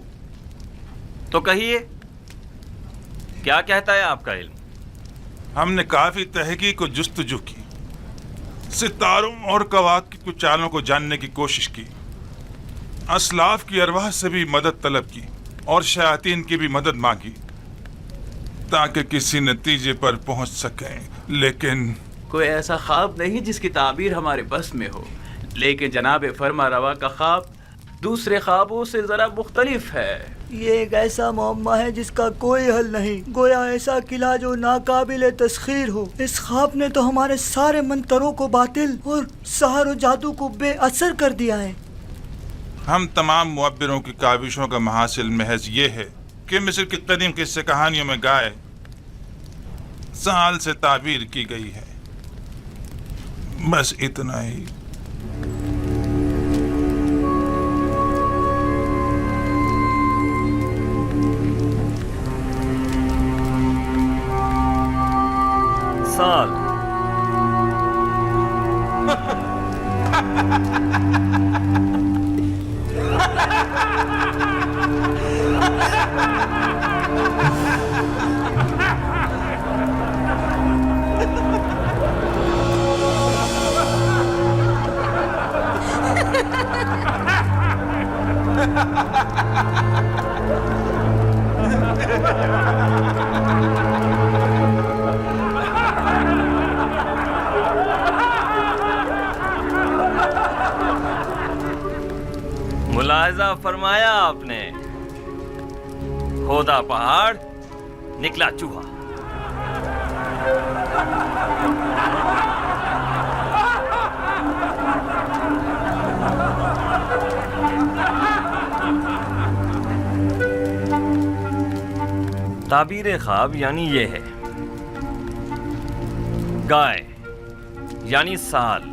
تو کہیے کیا کہتا ہے آپ کا علم؟ ہم نے کافی تحقیق و جستجو کی, ستاروں اور کواکب کی چالوں کو جاننے کی کوشش کی, اسلاف کی ارواح سے بھی مدد طلب کی اور شیاطین کی بھی مدد مانگی تاکہ کسی نتیجے پر پہنچ سکیں, لیکن کوئی ایسا خواب نہیں جس کی تعبیر ہمارے بس میں ہو. لیکن جناب فرما روا کا خواب دوسرے خوابوں سے ذرا مختلف ہے. یہ ایک ایسا معمہ ہے جس کا کوئی حل نہیں, گویا ایسا قلعہ جو ناقابل تسخیر ہو. اس خواب نے تو ہمارے سارے منتروں کو باطل اور سحر و جادو کو بے اثر کر دیا ہے. ہم تمام معبروں کی کاوشوں کا محاصل محض یہ ہے کہ مصر کی قدیم قصے کہانیوں میں گائے سال سے تعبیر کی گئی ہے. بس اتنا ہی. سال ملاحظہ فرمایا آپ نے, کھودا پہاڑ نکلا چوہا. تعبیر خواب یعنی یہ ہے, گائے یعنی سال.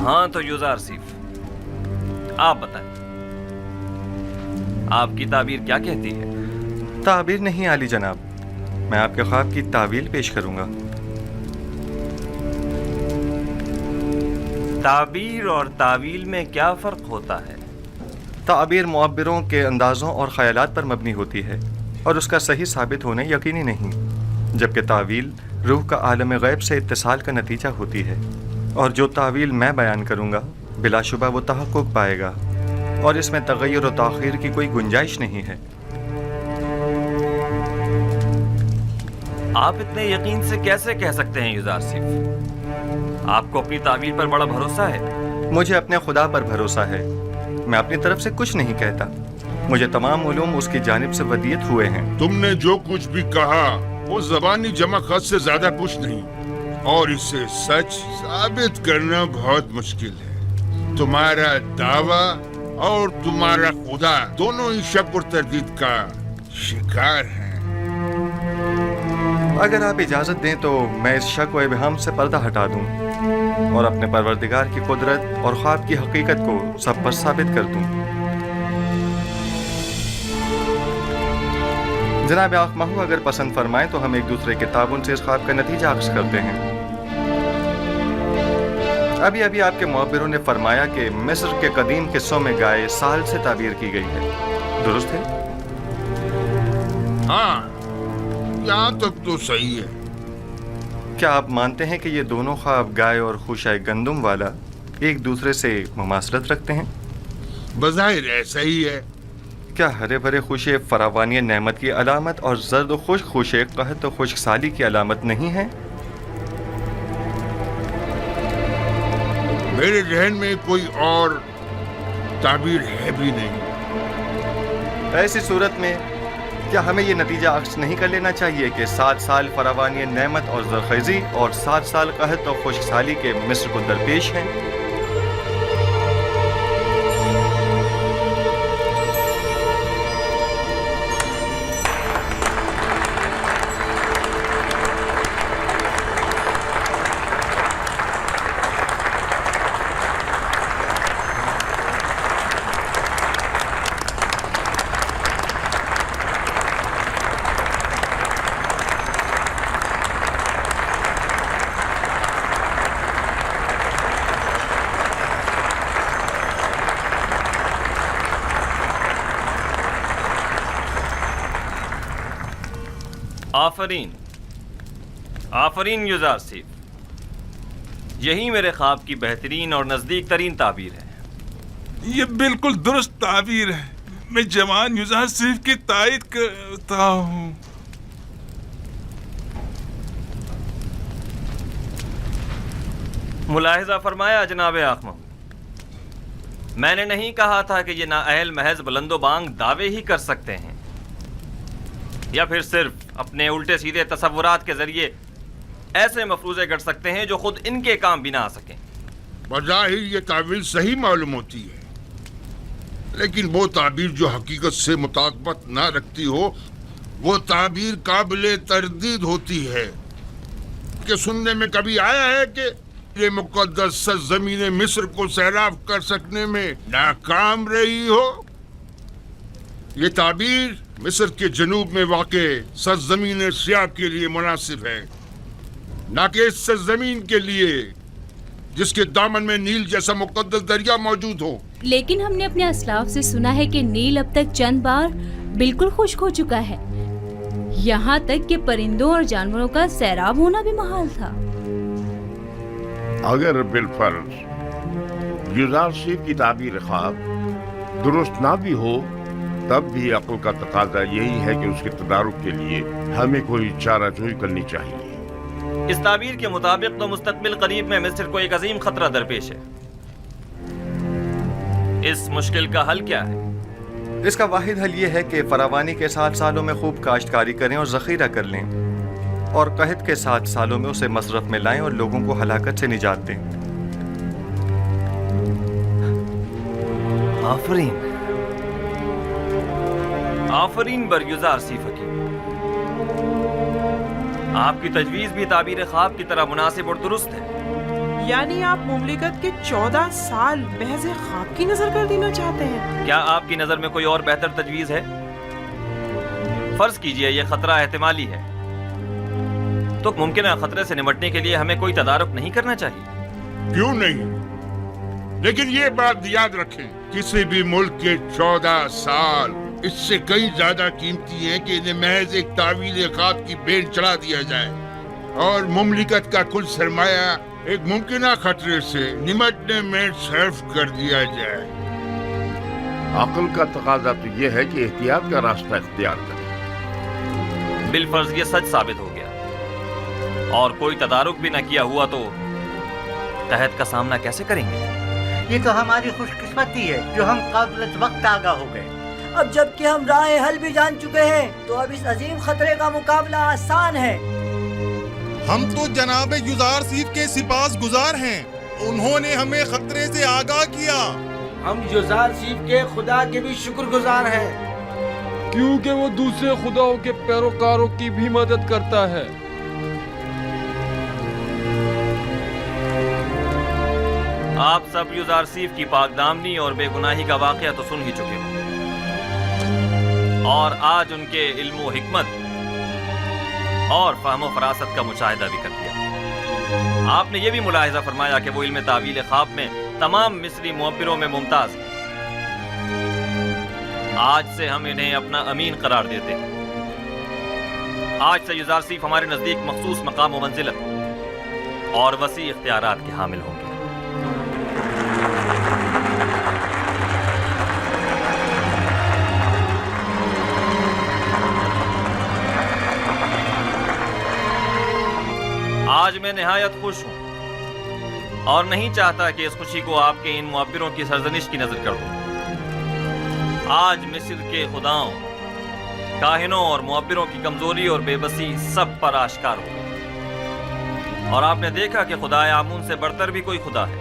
ہاں تو یوزار سیف, آپ بتائیں آپ کی تعبیر کیا کہتی ہے؟ تعبیر نہیں عالی جناب, میں آپ کے خواب کی تعویل پیش کروں گا. تعبیر اور تعویل میں کیا فرق ہوتا ہے؟ تعبیر معبروں کے اندازوں اور خیالات پر مبنی ہوتی ہے اور اس کا صحیح ثابت ہونا یقینی نہیں, جبکہ تعویل روح کا عالم غیب سے اتصال کا نتیجہ ہوتی ہے, اور جو تعویل میں بیان کروں گا بلا شبہ وہ تحقق پائے گا اور اس میں تغیر و تاخیر کی کوئی گنجائش نہیں ہے. آپ اتنے یقین سے کیسے کہہ سکتے ہیں یوزار سیف؟ آپ کو اپنی تعبیر پر بڑا بھروسہ ہے. مجھے اپنے خدا پر بھروسہ ہے, میں اپنی طرف سے کچھ نہیں کہتا, مجھے تمام علوم اس کی جانب سے ودیت ہوئے ہیں. تم نے جو کچھ بھی کہا وہ زبانی جمع خط سے زیادہ کچھ نہیں, اور اسے سچ ثابت کرنا بہت مشکل ہے. تمہارا دعویٰ اور تمہارا خدا دونوں ہی شک اور تردید کا شکار ہیں. اگر آپ اجازت دیں تو میں اس شک و ابہام سے پردہ ہٹا دوں اور اپنے پروردگار کی قدرت اور خواب کی حقیقت کو سب پر ثابت کر دوں. جناب آنکھ ماہو اگر پسند فرمائیں تو ہم ایک دوسرے کے تعاون سے اس خواب کا نتیجہ اخذ کرتے ہیں. ابھی آپ کے معبروں نے فرمایا کہ مصر کے قدیم قصوں میں گائے سال سے تعبیر کی گئی ہے, درست ہے؟ ہاں, یہاں تک تو صحیح ہے. کیا آپ مانتے ہیں کہ یہ دونوں خواب گائے اور خوشہ گندم والا ایک دوسرے سے مماثلت رکھتے ہیں؟ بظاہر ایسا ہی ہے. کیا ہرے بھرے خوشے فراوانی نعمت کی علامت اور زرد و خشک خوشے قحط و خشک سالی کی علامت نہیں ہیں؟ میرے ذہن میں کوئی اور تعبیر ہے بھی نہیں. ایسی صورت میں کیا ہمیں یہ نتیجہ اخذ نہیں کر لینا چاہیے کہ 7 سال فراوانی نعمت اور زرخیزی اور 7 سال قحط اور خشک سالی کے مصر کو درپیش ہیں؟ آفرین آفرین یوزار سیف، یہی میرے خواب کی بہترین اور نزدیک ترین تعبیر ہے۔ یہ بالکل درست تعبیر ہے، میں جوان یوزار سیف کی تائید کرتا ہوں۔ ملاحظہ فرمایا جناب آق محمود، میں نے نہیں کہا تھا کہ یہ نااہل محض بلند و بانگ دعوے ہی کر سکتے ہیں یا پھر صرف اپنے الٹے سیدھے تصورات کے ذریعے ایسے مفروضے گڑھ سکتے ہیں جو خود ان کے کام بھی نہ آ سکیں۔ بظاہر یہ تعبیر صحیح معلوم ہوتی ہے، لیکن وہ تعبیر جو حقیقت سے مطابقت نہ رکھتی ہو وہ تعبیر قابل تردید ہوتی ہے۔ کہ سننے میں کبھی آیا ہے کہ یہ مقدس سرزمین مصر کو سیراب کر سکنے میں ناکام رہی ہو؟ یہ تعبیر مصر کے جنوب میں واقع سرزمین سیاب کے لیے مناسب ہے، نہ کہ اس سرزمین کے لیے جس کے دامن میں نیل جیسا مقدس دریا موجود ہو۔ لیکن ہم نے اپنے اسلاف سے سنا ہے کہ نیل اب تک چند بار بالکل خشک ہو چکا ہے، یہاں تک کہ پرندوں اور جانوروں کا سیراب ہونا بھی محال تھا۔ اگر بالفرض یوزار سیف کی تعبیر خواب درست نہ بھی ہو، تب بھی عقل کا تقاضا یہی ہے کہ اس کے تدارک کے لیے ہمیں کوئی چارہ جوئی کرنی چاہیے۔ اس تعبیر کے مطابق تو مستقبل قریب میں مصر کو ایک عظیم خطرہ درپیش ہے۔ اس مشکل کا حل کیا ہے؟ اس کا واحد حل یہ ہے کہ فراوانی کے 7 سالوں میں خوب کاشتکاری کریں اور ذخیرہ کر لیں، اور قحط کے 7 سالوں میں اسے مصرف میں لائیں اور لوگوں کو ہلاکت سے نجات دیں۔ آفرین آفرین بر یوزار سیف حکیم، آپ کی تجویز بھی تعبیر خواب کی طرح مناسب اور درست ہے۔ یعنی آپ مملکت کے 14 سال محض خواب کی نظر کر دینا چاہتے ہیں؟ کیا آپ کی نظر میں کوئی اور بہتر تجویز ہے؟ فرض کیجئے یہ خطرہ احتمالی ہے، تو ممکنہ خطرے سے نمٹنے کے لیے ہمیں کوئی تدارک نہیں کرنا چاہیے؟ کیوں نہیں؟ لیکن یہ بات یاد رکھیں، کسی بھی ملک کے 14 سال اس سے کئی زیادہ قیمتی ہیں کہ انہیں محض ایک تعویل خواب کی بین چڑھا دیا جائے اور مملکت کا کل سرمایہ ایک ممکنہ خطرے سے نمٹنے میں صرف کر دیا جائے۔ عقل کا تقاضا تو یہ ہے کہ احتیاط کا راستہ اختیار کریں۔ بالفرض یہ سچ ثابت ہو گیا اور کوئی تدارک بھی نہ کیا ہوا تو قحط کا سامنا کیسے کریں گے؟ یہ تو ہماری خوش قسمتی ہے جو ہم قبل وقت آگاہ ہو گئے۔ اب جب کہ ہم راہ حل بھی جان چکے ہیں تو اب اس عظیم خطرے کا مقابلہ آسان ہے۔ ہم تو جناب یوزار سیف کے سپاس گزار ہیں، انہوں نے ہمیں خطرے سے آگاہ کیا۔ ہم یوزار سیف کے خدا کے بھی شکر گزار ہیں، کیونکہ وہ دوسرے خداؤں کے پیروکاروں کی بھی مدد کرتا ہے۔ آپ سب یوزار سیف کی پاک دامنی اور بے گناہی کا واقعہ تو سن ہی چکے ہو، اور آج ان کے علم و حکمت اور فہم و فراست کا مشاہدہ بھی کر لیا۔ آپ نے یہ بھی ملاحظہ فرمایا کہ وہ علم تعویل خواب میں تمام مصری معبروں میں ممتاز ہیں۔ آج سے ہم انہیں اپنا امین قرار دیتے ہیں۔ آج سے یوزار سیف ہمارے نزدیک مخصوص مقام و منزلت اور وسیع اختیارات کے حامل ہوں گے۔ آج میں نہایت خوش ہوں اور نہیں چاہتا کہ اس خوشی کو آپ کے ان معبروں کی سرزنش کی نظر کر دوں۔ آج مصر کے خداؤں، کاہنوں اور معبروں کی کمزوری اور بے بسی سب پر آشکار ہو گئی، اور آپ نے دیکھا کہ خدا آمون سے بڑھتر بھی کوئی خدا ہے۔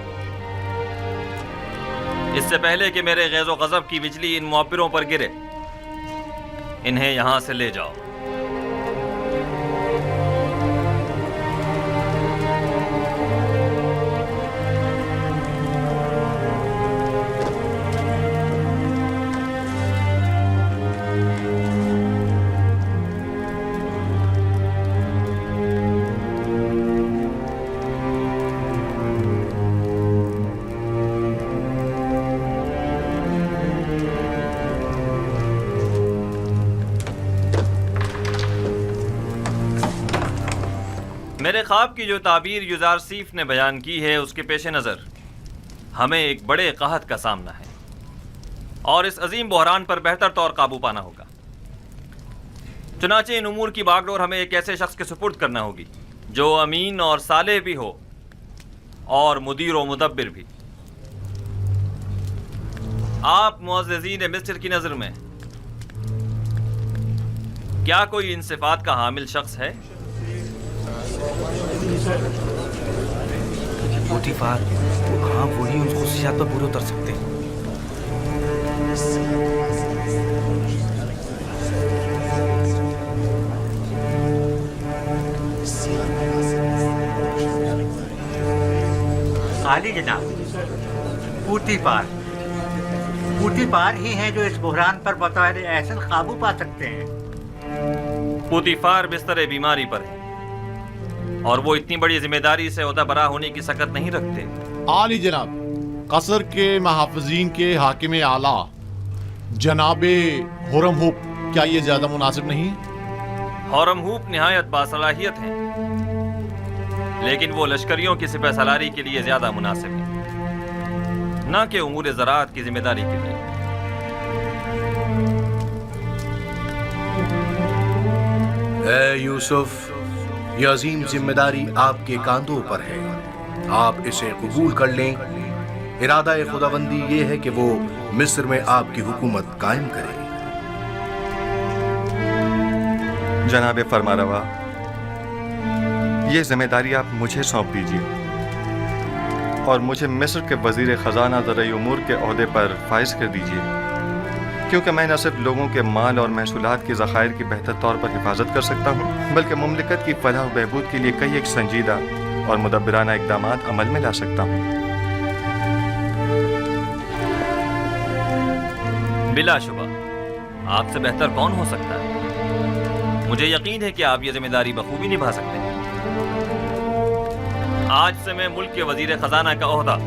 اس سے پہلے کہ میرے غیظ و غضب کی بجلی ان معبروں پر گرے، انہیں یہاں سے لے جاؤ۔ میرے خواب کی جو تعبیر یوزارسیف نے بیان کی ہے اس کے پیش نظر ہمیں ایک بڑے قحط کا سامنا ہے اور اس عظیم بحران پر بہتر طور قابو پانا ہوگا۔ چنانچہ ان امور کی باغ ڈور ہمیں ایک ایسے شخص کے سپرد کرنا ہوگی جو امین اور صالح بھی ہو اور مدیر و مدبر بھی۔ آپ معززین مصر کی نظر میں کیا کوئی ان صفات کا حامل شخص ہے؟ پوتیفار، ہاں وہی ان خصوصیات پر پورے اتر سکتے ہیں۔ عالی جناب، پوتیفار ہی ہیں جو اس بحران پر بطور احسن قابو پا سکتے ہیں۔ پوتیفار بستر بیماری پر ہے اور وہ اتنی بڑی ذمہ داری سے عہدہ برا ہونے کی سکت نہیں رکھتے۔ عالی جناب، قصر کے محافظین کے حاکم اعلیٰ جناب ہورم ہوپ، کیا یہ زیادہ مناسب نہیں؟ ہورم ہوپ نہایت باصلاحیت ہیں لیکن وہ لشکریوں کی سپہ سالاری کے لیے زیادہ مناسب ہیں، نہ کہ امور زراعت کی ذمہ داری کے لیے۔ اے یوسف، یہ عظیم ذمہ داری آپ کے کاندھوں پر ہے، آپ اسے قبول کر لیں۔ ارادہ خداوندی یہ ہے کہ وہ مصر میں آپ کی حکومت قائم کرے۔ جناب فرمانروا، یہ ذمہ داری آپ مجھے سونپ دیجیے اور مجھے مصر کے وزیر خزانہ زرعی امور کے عہدے پر فائز کر دیجیے، کیونکہ میں نہ صرف لوگوں کے مال اور محصولات کے ذخائر کی بہتر طور پر حفاظت کر سکتا ہوں بلکہ مملکت کی فلاح و بہبود کے لیے کئی ایک سنجیدہ اور مدبرانہ اقدامات عمل میں لا سکتا ہوں۔ بلا شبہ آپ سے بہتر کون ہو سکتا ہے؟ مجھے یقین ہے کہ آپ یہ ذمہ داری بخوبی نبھا سکتے ہیں۔ آج سے میں ملک کے وزیر خزانہ کا عہدہ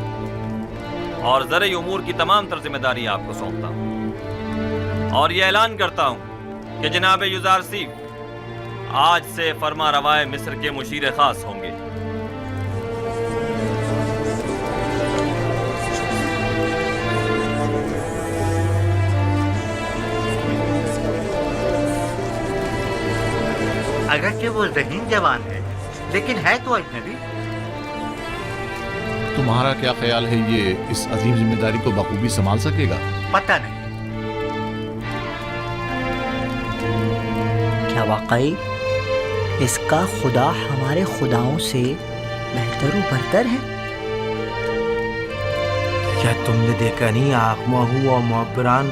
اور زرعی امور کی تمام تر ذمہ داری آپ کو سونپتا ہوں اور یہ اعلان کرتا ہوں کہ جناب یوزارسیف آج سے فرما روائے مصر کے مشیر خاص ہوں گے۔ اگرچہ وہ ذہین جوان ہے لیکن ہے تو اجنبی۔ تمہارا کیا خیال ہے یہ اس عظیم ذمہ داری کو بخوبی سنبھال سکے گا؟ پتہ نہیں۔ کیا واقعی اس کا خدا ہمارے خداؤں سے بہتر و برتر ہے؟ کیا تم نے دیکھا نہیں آخماہو اور معبران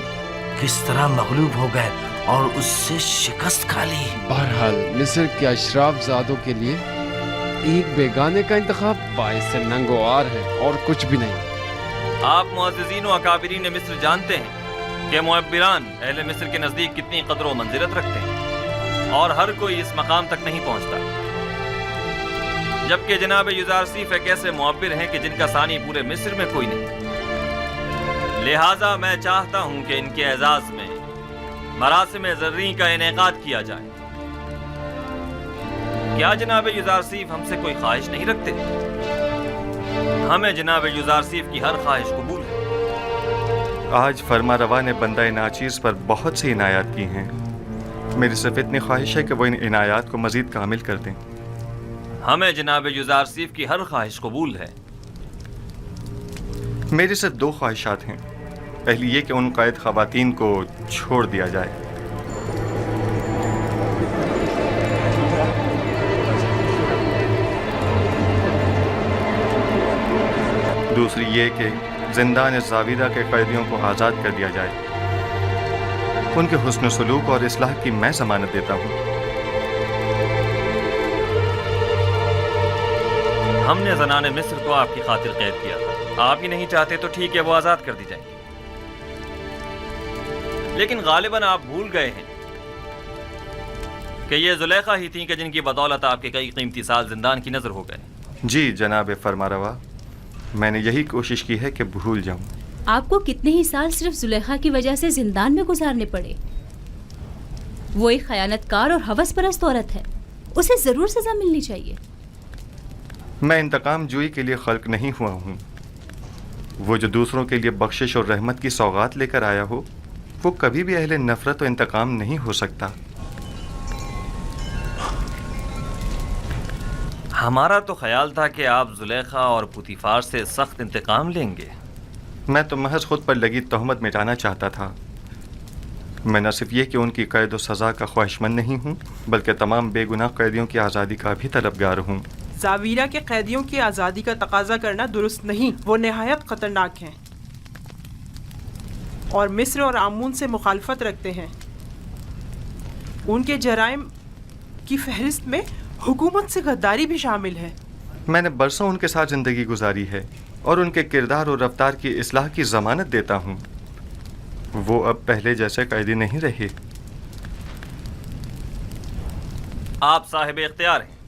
کس طرح مغلوب ہو گئے اور اس سے شکست کھا لی؟ بہرحال مصر کے اشراف زادوں کے لیے ایک بیگانے کا انتخاب باعث ننگوار ہے اور کچھ بھی نہیں۔ آپ معززین و اکابرین مصر جانتے ہیں کہ معبران اہل مصر کے نزدیک کتنی قدر و منزلت رکھتے ہیں اور ہر کوئی اس مقام تک نہیں پہنچتا، جبکہ جناب یوزارسیف ایک ایسے معبر ہیں کہ جن کا ثانی پورے مصر میں کوئی نہیں۔ لہٰذا میں چاہتا ہوں کہ ان کے اعزاز میں مراسم زرعی کا انعقاد کیا جائے۔ کیا جناب یوزارسیف ہم سے کوئی خواہش نہیں رکھتے؟ ہمیں جناب یوزارسیف کی ہر خواہش قبول ہے۔ آج فرما روا نے بندہ ناچیز پر بہت سی عنایات کی ہیں، میری صرف اتنی خواہش ہے کہ وہ ان عنایات کو مزید کامل کر دیں۔ ہمیں جناب یوزارسیف کی ہر خواہش قبول ہے۔ میری صرف دو خواہشات ہیں، پہلی یہ کہ ان قائد خواتین کو چھوڑ دیا جائے، دوسری یہ کہ زندان زاویدہ کے قیدیوں کو آزاد کر دیا جائے۔ ان کے حسن سلوک اور اصلاح کی میں ضمانت دیتا ہوں۔ ہم نے زنان مصر کو آپ کی خاطر قید کیا تھا، آپ ہی نہیں چاہتے تو ٹھیک ہے، وہ آزاد کر دی جائیں گی، لیکن غالباً آپ بھول گئے ہیں کہ یہ زلیخا ہی تھیں کہ جن کی بدولت آپ کے کئی قیمتی سال زندان کی نظر ہو گئے۔ جی جناب فرمانروا، میں نے یہی کوشش کی ہے کہ بھول جاؤں۔ آپ کو کتنے ہی سال صرف زلیخا کی وجہ سے زندان میں گزارنے پڑے۔ وہ ایک خیانت کار اور ہوس پرست عورت ہے، اسے ضرور سزا ملنی چاہیے۔ मैं इंतकाम जोई के लिए खल्क नहीं हुआ हूँ। वो जो दूसरों के लिए बख्शिश और रहमत की सौगात लेकर आया हो, वो कभी भी अहले नफरत और इंतकाम नहीं हो सकता। हमारा तो ख्याल था कि आप जुलेखा और पुतीफार से सख्त इंतकाम लेंगे। मैं तो महज खुद पर लगी तहमत मिटाना चाहता था। मैं न सिर्फ ये कि उनकी कैद और सज़ा का ख्वाहिशमंद नहीं हूँ, बल्कि तमाम बेगुनाह कैदियों की आज़ादी का भी तलबगार हूँ। जावीरा के कैदियों की आज़ादी का तकाजा करना दुरुस्त नहीं, वो नहायत ख़तरनाक हैं और मिस्र और आमून से मुखालफत रखते हैं। उनके जराइम की फहरिस्त में हुकूमत से गद्दारी भी शामिल है। मैंने बरसों उनके साथ ज़िंदगी गुजारी है और उनके किरदार और रफ्तार की इस्लाह की ज़मानत देता हूँ। वो अब पहले जैसे कैदी नहीं रहे। आप साहिब इख्तियार हैं।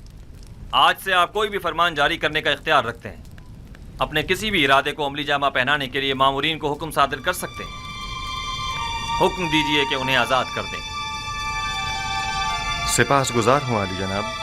आज से आप कोई भी फरमान जारी करने का इख्तियार रखते हैं। अपने किसी भी इरादे को अमली जामा पहनाने के लिए मामूरीन को हुक्म सादिर कर सकते हैं। हुक्म दीजिए कि उन्हें आज़ाद कर दें। सिपाहसगुजार हूँ आली जनाब।